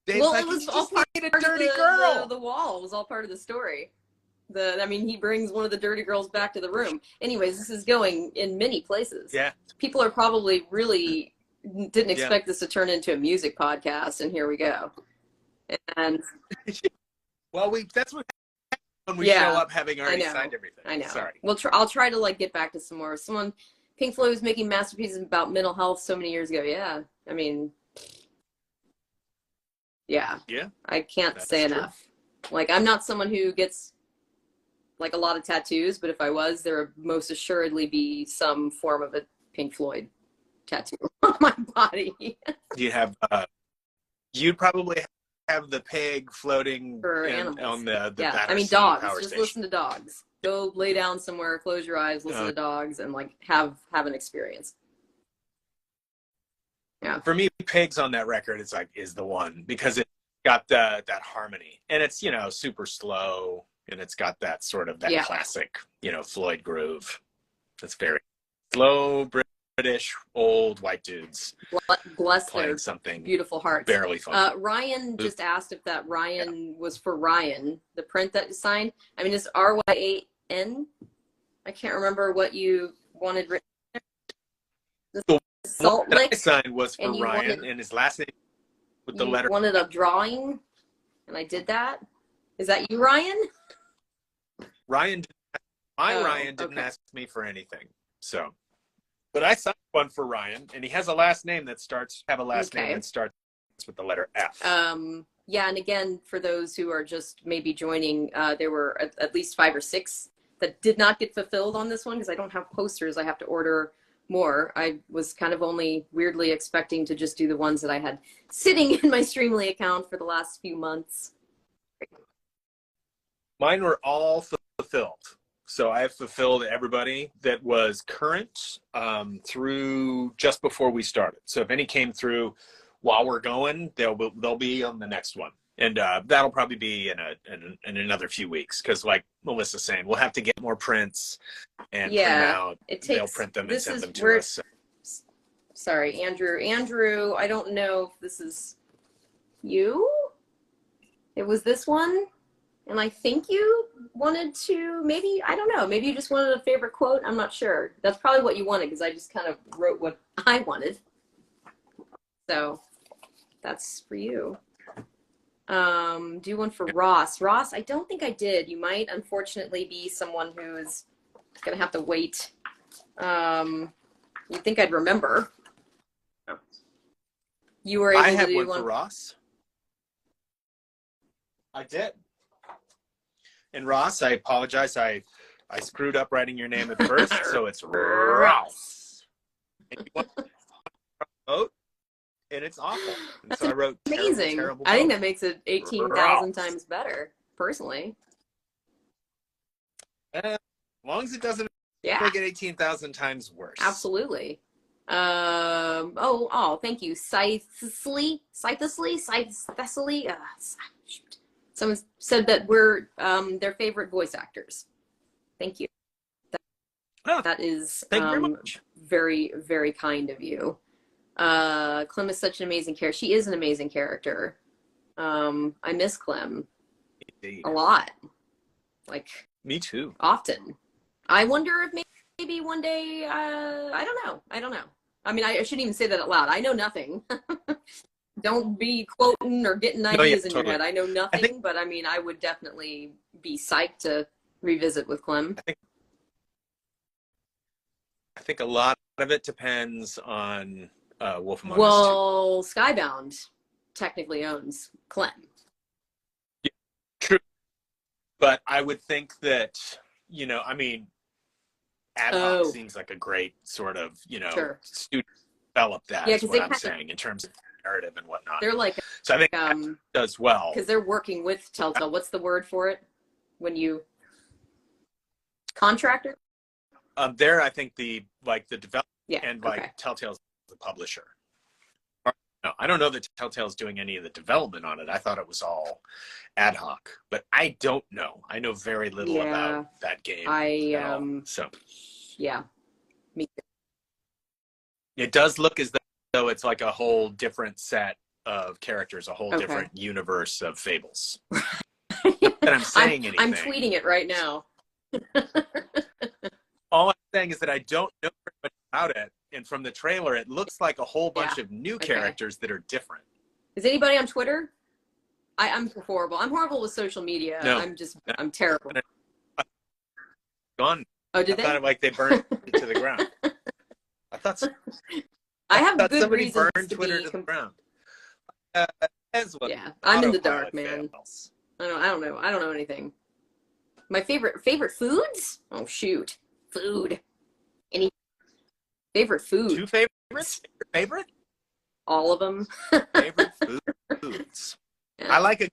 Dave's like, it was all just part need of a dirty girl. The wall was all part of the story. I mean, he brings one of the dirty girls back to the room. Anyways, this is going in many places. Yeah. People are probably really didn't expect this to turn into a music podcast, and here we go. And well, that's what happens when we show up having already signed everything. I know. Sorry. Well, I'll try to like get back to some more. Pink Floyd was making masterpieces about mental health so many years ago. Yeah. I mean, yeah. I can't say enough. Like, I'm not someone who gets like a lot of tattoos, but if I was, there would most assuredly be some form of a Pink Floyd tattoo on my body. You'd probably have the pig floating on the I mean, dogs. Just station. Listen to dogs. Go lay down somewhere, close your eyes, listen to dogs, and like have an experience. Yeah. For me, pigs on that record is the one because it got that harmony, and it's, you know, super slow, and it's got that sort of that classic, you know, Floyd groove. It's very slow British old white dudes. Bless playing their something beautiful hearts. Barely fun. Ryan just asked if that Ryan was for Ryan, the print that you signed. I mean, it's RYAN. I can't remember what you wanted written there. The Salt one Lick. I signed was for Ryan, and his last name with the letter. You wanted a drawing, and I did that. Is that you, Ryan? Ryan didn't ask me for anything, so. But I signed one for Ryan, and he has a last name that starts with the letter F. Yeah, and again, for those who are just maybe joining, there were at least 5 or 6 that did not get fulfilled on this one because I don't have posters. I have to order more. I was kind of only weirdly expecting to just do the ones that I had sitting in my Streamily account for the last few months. Mine were all fulfilled. So I have fulfilled everybody that was current through just before we started. So if any came through while we're going, they'll be on the next one, and that'll probably be in another few weeks because, like Melissa's saying, we'll have to get more prints and print them out. They'll print them and send them to us. Sorry, Andrew. Andrew, I don't know if this is you. It was this one. And I think you wanted to, maybe, I don't know, maybe you just wanted a favorite quote. I'm not sure. That's probably what you wanted because I just kind of wrote what I wanted. So that's for you. Do one for Ross. Ross, I don't think I did. You might unfortunately be someone who's Gonna have to wait. You'd think I'd remember. You were able I to had do one one for Ross. I did. And Ross, I apologize. I screwed up writing your name at first, so it's Ross. And you want to vote, and it's awful. And That's so I wrote amazing. terrible I think vote. that makes it 18,000 times better, personally. As long as it doesn't Yeah, make it 18,000 times worse. absolutely. Thank you. Thessaly. Shoot. Someone said that we're their favorite voice actors. Thank you. That is Thank you very much. very, very kind of you. Clem is such an amazing character. She is an amazing character. I miss Clem Indeed. a lot. Like, Me too. often. I wonder if maybe one day, I don't know. I mean, I shouldn't even say that out loud. I know nothing. Don't be quoting or getting ideas in your head. I know nothing, but I mean, I would definitely be psyched to revisit with Clem. I think a lot of it depends on Wolf Among Us Well, Skybound technically owns Clem. too. True. But I would think that, I mean, ad hoc seems like a great sort of, Sure. student develop that, Yeah, is 'cause what they I'm saying, in terms of narrative and whatnot. They're like, So I think that does well. because they're working with Telltale. What's the word for it? When you contractor? There, I think the development Yeah. and okay. Telltale's the publisher. No, I don't know that Telltale's doing any of the development on it. I thought it was all ad hoc, but I don't know. I know very little about that game. So Yeah. Me too. it does look as though it's like a whole different set of characters, a whole different universe of fables. Not that I'm saying anything. I'm tweeting it right now. All I'm saying is that I don't know very much about it, and from the trailer, it looks like a whole bunch of new characters that are different. Is anybody on Twitter? I'm horrible. I'm horrible with social media. No. I'm terrible. Gone. Oh, did I thought they burned it to the ground. I thought I have good somebody reasons burned to Twitter be to the ground. I'm in the dark, man. Fails. I don't know. I don't know anything. My favorite foods? Oh shoot. Food. Any favorite food? 2 favorites? Favorite? All of them. Favorite foods. Yeah. I like a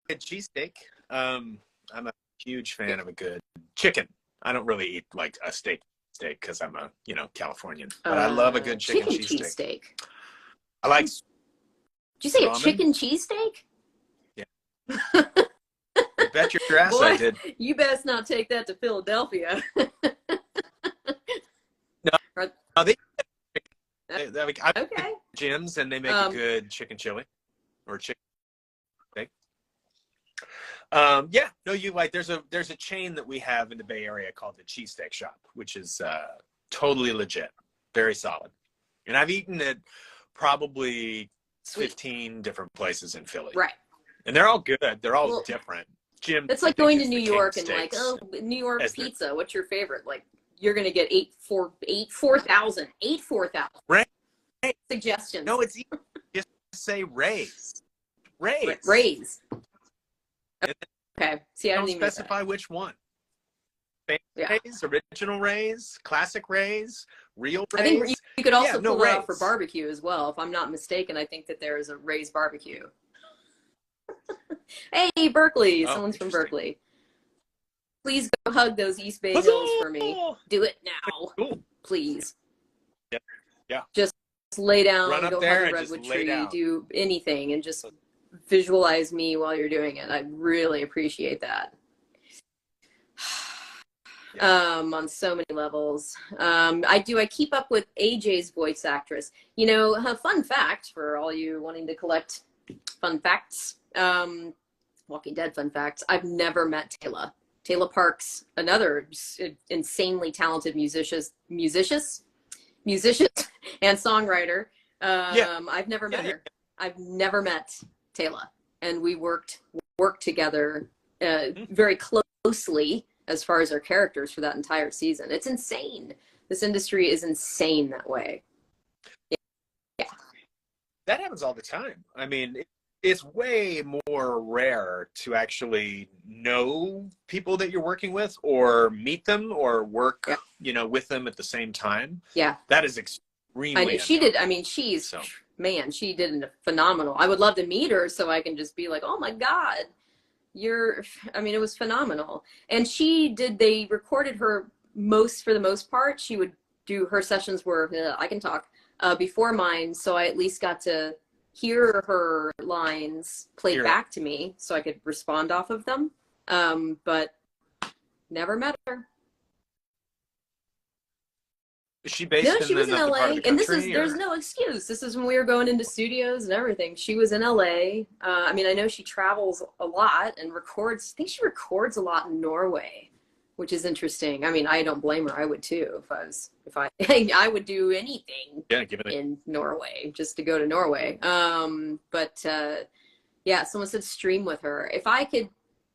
good cheesesteak. I'm a huge fan of a good chicken. I don't really eat like a steak because I'm a Californian, but I love a good chicken cheesesteak. I like. Did you say ramen. A chicken cheesesteak? Yeah. Bet your ass Boy, I did. You best not take that to Philadelphia. No, they I've been Okay. to gyms and they make a good chicken chili or chicken steak. There's a chain that we have in the Bay Area called the Cheesesteak Shop, which is totally legit, very solid. And I've eaten at probably 15 different places in Philly. Right. And they're all good. They're all different. Jim, it's like going to New York and like, New York pizza. What's your favorite? Like, you're gonna get 4,000 Right. suggestions. No, it's easy. Just say Rays. Rays. Okay. See, I don't didn't specify which one. Rays, original Rays, classic Rays, real Rays. I think you could also pull it Rays. out for barbecue as well. If I'm not mistaken, I think that there is a Rays barbecue. Hey, Berkeley. Someone's from Berkeley. Please go hug those East Bay Hills for me. Do it now. Cool. Please. Yeah. Just lay down, Run up go there hug a and redwood just lay tree, down. do anything, and just visualize me while you're doing it. I'd really appreciate that. On so many levels. I keep up with AJ's voice actress. A fun fact for all you wanting to collect fun facts. Walking Dead fun facts. I've never met Taylor. Taylor Parks, another insanely talented musician and songwriter. I've never met her. I've never met Taylor, and we worked together very closely as far as their characters for that entire season. It's insane. This industry is insane that way. Yeah. That happens all the time. I mean, it's way more rare to actually know people that you're working with or meet them or work, with them at the same time. Yeah. That is extremely she did. I mean, man, she did a phenomenal. I would love to meet her so I can just be like, oh my God, it was phenomenal. And they recorded her for the most part. She would do her sessions were, I can talk, before mine. So I at least got to hear her lines played back to me so I could respond off of them. But never met her. Is she based No, she was in LA. And there's no excuse. This is when we were going into studios and everything. She was in LA. I know she travels a lot and records. I think she records a lot in Norway, which is interesting. I mean, I don't blame her. I would too I would do anything in Norway just to go to Norway. Someone said stream with her. If I could,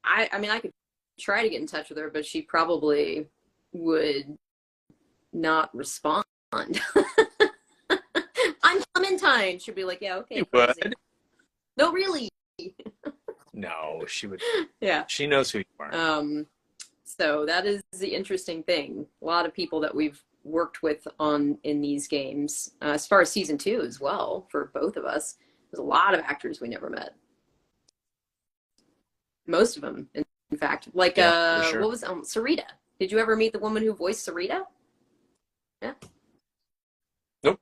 I could try to get in touch with her, but she probably would not respond. I'm Clementine. She'd be like, yeah, okay. Would? No, really. No, she would. Yeah. She knows who you are. So that is the interesting thing. A lot of people that we've worked with in these games, as far as season 2 as well, for both of us, there's a lot of actors we never met. Most of them, in fact. Like, sure. What was Sarita? Did you ever meet the woman who voiced Sarita? Yeah. Nope.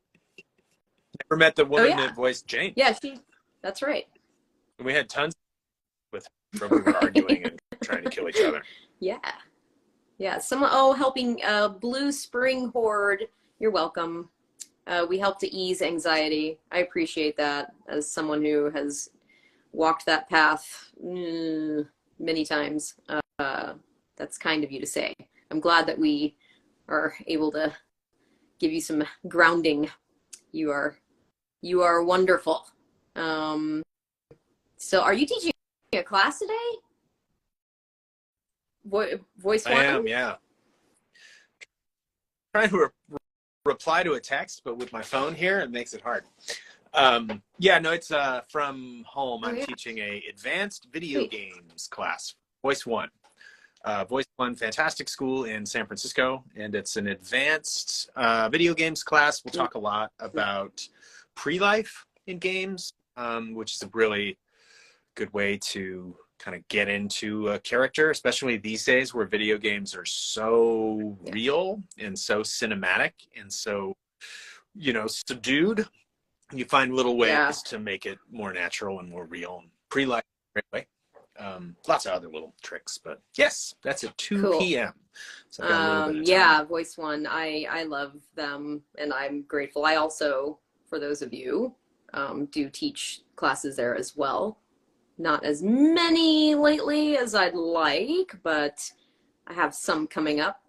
Never met the woman that voiced Jane. Yeah, that's right. We had tons with her. We were arguing and trying to kill each other. Yeah. Yeah. Someone, helping Blue Spring Horde. You're welcome. We help to ease anxiety. I appreciate that as someone who has walked that path many times. That's kind of you to say. I'm glad that we are able to give you some grounding. You are wonderful. So are you teaching a class today? Voice one? I am, yeah. Trying to reply to a text, but with my phone here, it makes it hard. It's from home. I'm teaching a advanced video games class, Voice One. Voice One, fantastic school in San Francisco, and it's an advanced video games class. We'll talk a lot about pre-life in games, which is a really good way to kind of get into a character, especially these days where video games are so real and so cinematic and so, subdued. You find little ways to make it more natural and more real. Pre-life, great way. Lots of other little tricks, but yes, that's at 2 p.m. So I've got a little bit of time. Voice One, I love them and I'm grateful. I also, for those of you, do teach classes there as well. Not as many lately as I'd like, but I have some coming up.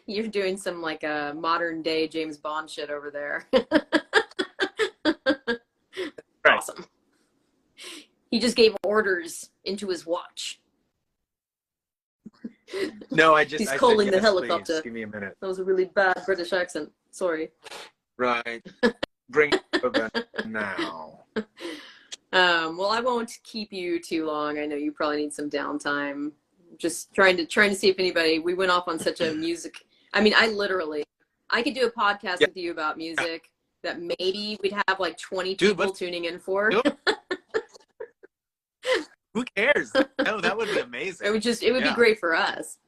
You're doing some like a modern day James Bond shit over there. Right. Awesome. He just gave orders into his watch. No, He's calling the helicopter. Please, give me a minute. That was a really bad British accent. Sorry. Right. Bring it over now. Well, I won't keep you too long. I know you probably need some downtime. Just trying to see if anybody. We went off on such a music. I could do a podcast with you about music that maybe we'd have like 20 people tuning in for. Who cares? No, that would be amazing. It would be great for us.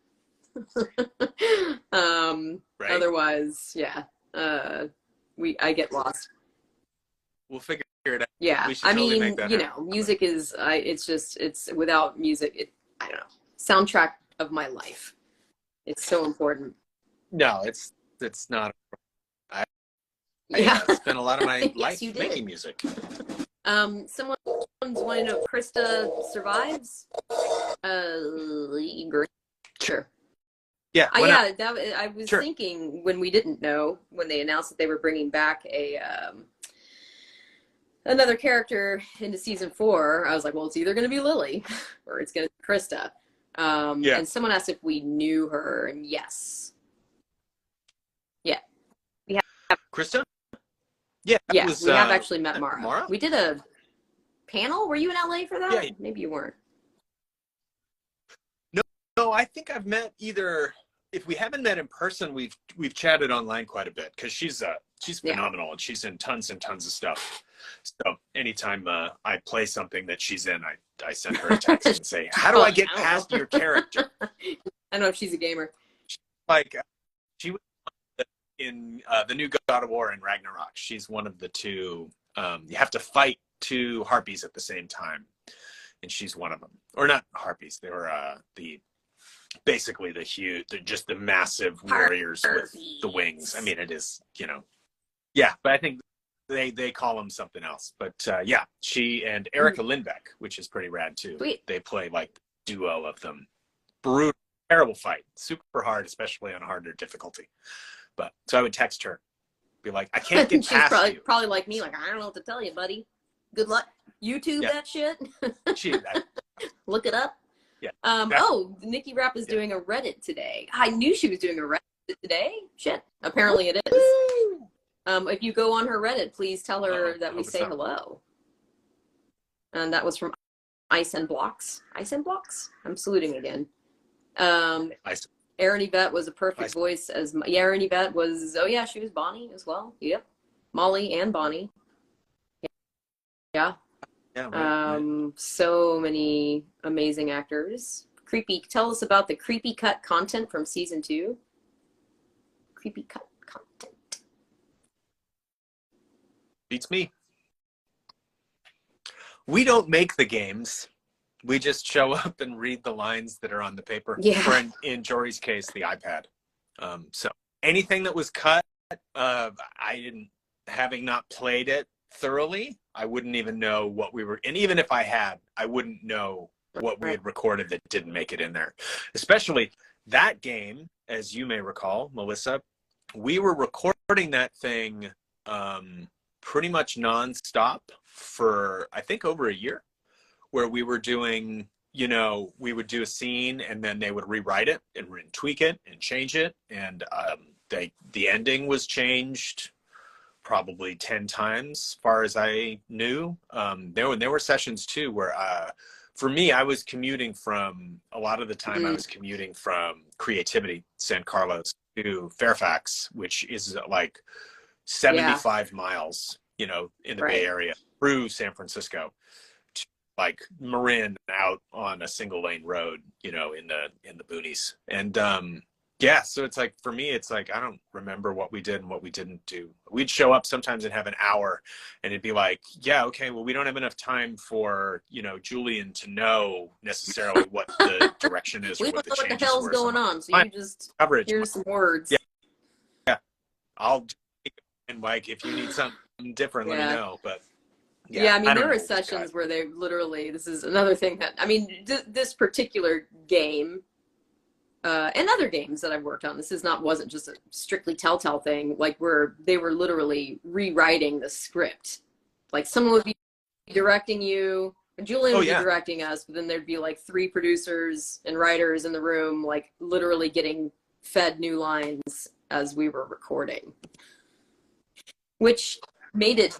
Right. Otherwise, I get lost. We'll figure it out. Yeah. We should totally make that happen. Music is, it's without music, I don't know, soundtrack of my life. It's so important. No, it's not. I spent a lot of my life making music. Someone's wanting to know if Krista survives. Sure. Yeah. I was thinking when we didn't know, when they announced that they were bringing back another character into season 4, I was like, well, it's either going to be Lily or it's going to be Krista. Yeah. And someone asked if we knew her, and yes. Yeah. We have, Krista? Yeah, that yeah, was we have actually met Mara. Mara? We did a panel. Were you in LA for that? Yeah. Maybe you weren't. No, I think I've met either. If we haven't met in person, we've chatted online quite a bit because she's phenomenal and she's in tons and tons of stuff. So anytime I play something that she's in, I send her a text and say, "How do I get past your character?" I don't know if she's a gamer. Like she was in the new God of War and Ragnarok. She's one of the two. You have to fight two harpies at the same time, and she's one of them. Or not harpies. They were basically just the massive warriors with the wings. I mean, it is, yeah, but I think they call them something else. But yeah, she and Erica Lindbeck, which is pretty rad too. Sweet. They play like the duo of them. Brutal, terrible fight, super hard, especially on harder difficulty. But so I would text her, be like, I can't get past you. Probably like me, like, I don't know what to tell you, buddy. Good luck. YouTube that shit. Look it up. Yeah. Oh, Nikki Rapp is doing a Reddit today. I knew she was doing a Reddit today. Shit. Apparently it is. If you go on her Reddit, please tell her that we say hello. And that was from Ice and Blocks. Ice and Blocks? I'm saluting again. Erin Yvette was a perfect voice as Erin Yvette was. Oh yeah, she was Bonnie as well. Yep. Molly and Bonnie. Yeah. Yeah, right. So many amazing actors. Tell us about the creepy cut content from season 2. Creepy cut content. Beats me. We don't make the games. We just show up and read the lines that are on the paper. Yeah. Or in Jory's case, the iPad. So anything that was cut, having not played it thoroughly, I wouldn't even know what we were, and even if I had, I wouldn't know what we had recorded that didn't make it in there. Especially that game, as you may recall, Melissa, we were recording that thing pretty much nonstop for, I think, over a year, where we were doing, we would do a scene and then they would rewrite it and tweak it and change it. And the ending was changed probably 10 times, as far as I knew. There were sessions too where, for me, I was commuting from, a lot of the time I was commuting from Creativity, San Carlos, to Fairfax, which is like 75 miles, in the Bay Area, through San Francisco, to like Marin, out on a single lane road, in the boonies. And yeah, so it's like, for me, it's like, I don't remember what we did and what we didn't do. We'd show up sometimes and have an hour, and it'd be like, yeah, okay, well, we don't have enough time for, Julian to know necessarily what the direction is. We don't know what the hell's going on, so you just here's some words. Yeah. I'll, and like, if you need something different, let me know. But yeah, I mean, there were sessions where they literally, this is another thing that, I mean, this particular game, and other games that I've worked on, wasn't just a strictly Telltale thing, like where they were literally rewriting the script. Like someone would be directing you, Julian would be directing us, but then there'd be like 3 producers and writers in the room, like literally getting fed new lines as we were recording, which made it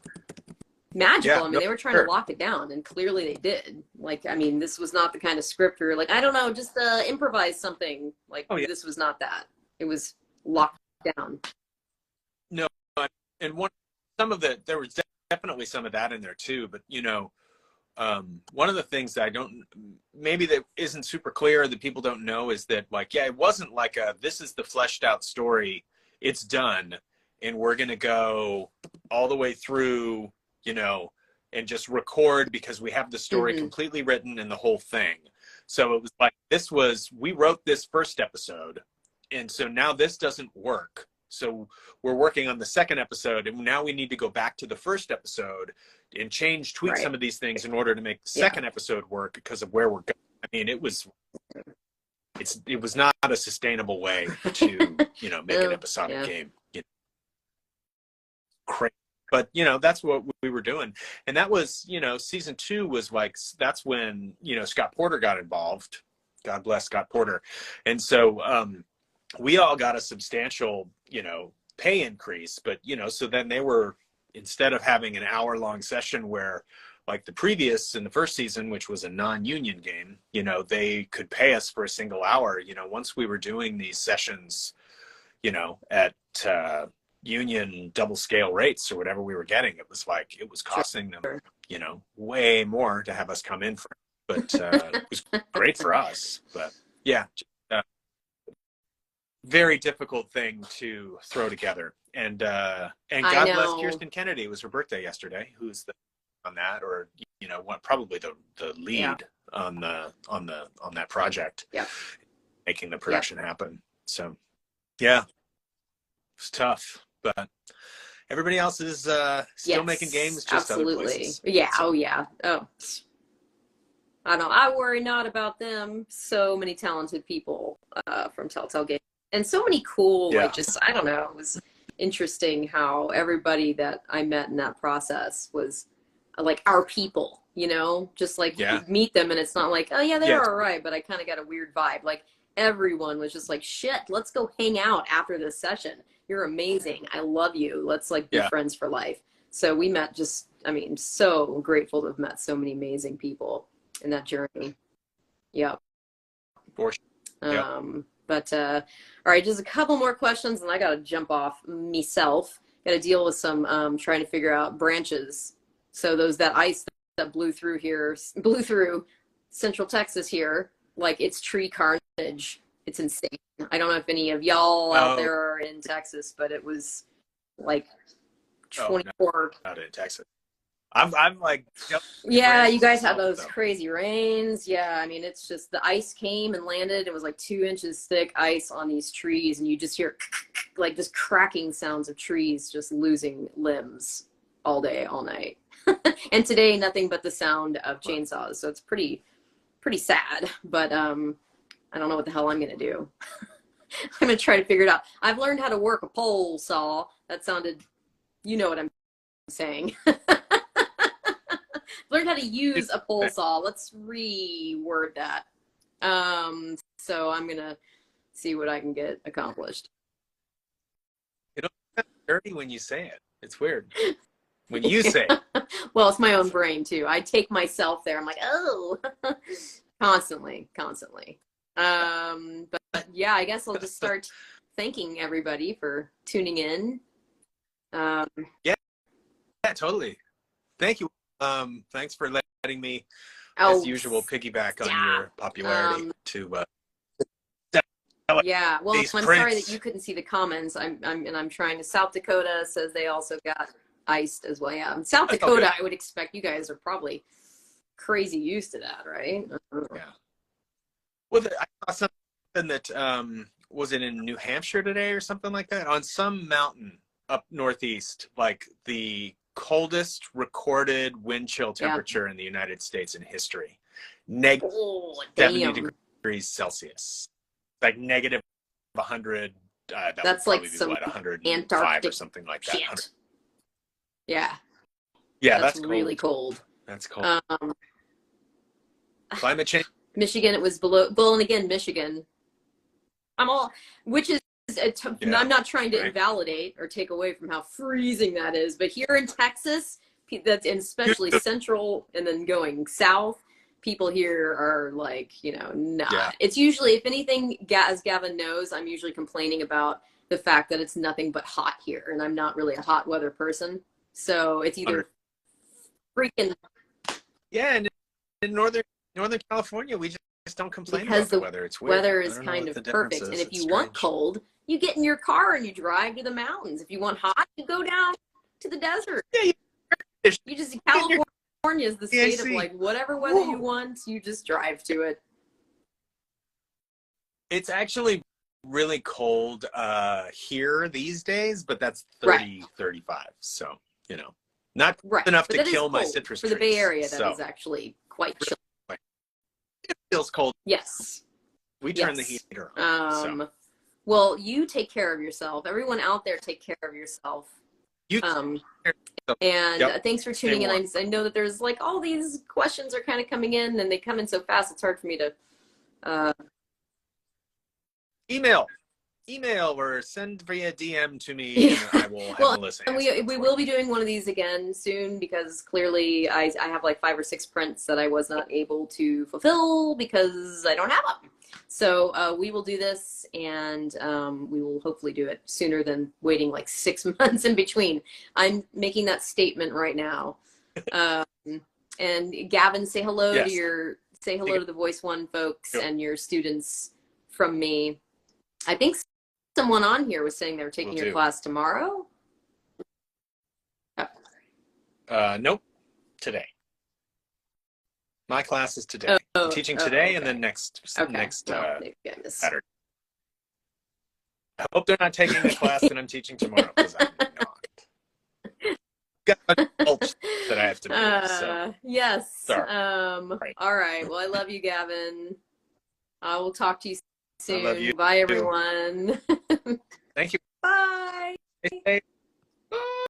magical. I mean, they were trying to lock it down, and clearly they did. Like, I mean, this was not the kind of script where you're like, I don't know, just improvise something. Like, this was not that. It was locked down. No, and there was definitely some of that in there too. But one of the things that maybe that isn't super clear, that people don't know, is that, like, it wasn't like this is the fleshed out story, it's done, and we're gonna go all the way through, and just record because we have the story completely written and the whole thing. So it was like, we wrote this first episode, and so now this doesn't work. So we're working on the second episode, and now we need to go back to the first episode and tweak some of these things in order to make the second episode work because of where we're going. I mean, it was not a sustainable way to, make an episodic game. Crazy. But, that's what we were doing. And that was, season 2 was like, that's when, Scott Porter got involved. God bless Scott Porter. And so we all got a substantial, pay increase. But, so then they were, instead of having an hour-long session where, like the previous in the first season, which was a non-union game, they could pay us for a single hour. Once we were doing these sessions, at union double scale rates or whatever we were getting, it was costing them, way more to have us come in for it. But it was great for us. But yeah, very difficult thing to throw together. And God bless Kirsten Kennedy. It was her birthday yesterday. Who's on that, or probably the lead on that project, making the production happen. So yeah, it's tough, but everybody else is still making games, just absolutely. Other places. Yeah. So. Oh yeah. Oh, I know. I worry not about them. So many talented people from Telltale Games, and so many cool. Like, just I don't know. It was interesting how everybody that I met in that process was like our people. Just like you meet them, and it's not like, oh yeah, they're all right, but I kind of got a weird vibe. Like everyone was just like, shit, let's go hang out after this session. You're amazing. I love you. Let's like be friends for life. So we met so grateful to have met so many amazing people in that journey. Yep. For sure. Yep. But all right, just a couple more questions and I got to jump off myself. Got to deal with some trying to figure out branches. So that ice that blew through Central Texas here, like it's tree carnage. It's insane. I don't know if any of y'all out there are in Texas, but it was like 24. Not in Texas. I'm like, yeah, you guys had those crazy rains. Yeah, I mean, it's just the ice came and landed. It was like 2 inches thick ice on these trees, and you just hear like just cracking sounds of trees just losing limbs all day, all night. And today, nothing but the sound of chainsaws. So it's pretty sad. But I don't know what the hell I'm gonna do. I'm gonna try to figure it out. I've learned how to work a pole saw. That sounded, you know what I'm saying. Learned how to use a pole saw. Let's reword that. So I'm gonna see what I can get accomplished. It don't sound dirty when you say it. It's weird when you say it. Well, it's my own brain too. I take myself there. I'm like, oh, constantly. But yeah, I guess I'll just start thanking everybody for tuning in. Yeah, totally. Thank you. Thanks for letting me, as usual, piggyback on your popularity to. Yeah, well, I'm sorry that you couldn't see the comments. I'm trying to. South Dakota says they also got iced as well. Yeah, South Dakota, I would expect you guys are probably crazy used to that, right? Yeah. Well, I saw something that was it in New Hampshire today or something like that, on some mountain up northeast, like the coldest recorded wind chill temperature in the United States in history. Negative 70 degrees Celsius. Like negative 100. That's like some 105 Antarctic or something like that. Shit. Yeah. Yeah, that's really cold. That's cold. Climate change. Michigan, it was below. Well, and again, Michigan. Which is. I'm not trying to invalidate or take away from how freezing that is, but here in Texas, that's especially central and then going south, people here are like, not. Yeah. It's usually, if anything, as Gavin knows, I'm usually complaining about the fact that it's nothing but hot here, and I'm not really a hot weather person. So it's either freaking. Yeah, and in Northern California, we just don't complain about the weather. It's weird. Weather is kind of perfect, and if you want cold, you get in your car and you drive to the mountains. If you want hot, you go down to the desert. Yeah, you just California is the state of like whatever weather you want, you just drive to it. It's actually really cold here these days, but that's 30, 35. So, not enough to kill my citrus trees. For the Bay Area, that is actually quite chilly. It feels cold. Yes. We turn the heater on. Well, you take care of yourself. Everyone out there, take care of yourself. Thanks for tuning in. I know that there's like all these questions are kind of coming in, and they come in so fast. It's hard for me to Uh, Email or send via DM to me, and I will have a listen. And we will be doing one of these again soon, because clearly I have like 5 or 6 prints that I was not able to fulfill because I don't have them. So we will do this, and we will hopefully do it sooner than waiting like 6 months in between. I'm making that statement right now. And Gavin, say hello Yes. to the Voice One folks and your students from me. I think someone on here was saying they were taking your class tomorrow. Oh. Nope, today. My class is today. I'm teaching today, okay. And then next Saturday. I hope they're not taking the class that I'm teaching tomorrow, because I'm not. Got a mulch that I have to do. So. Yes. Sorry. Right. All right. Well, I love you, Gavin. I will talk to you soon. I love you. Bye, everyone. Thank you. Bye. Hey.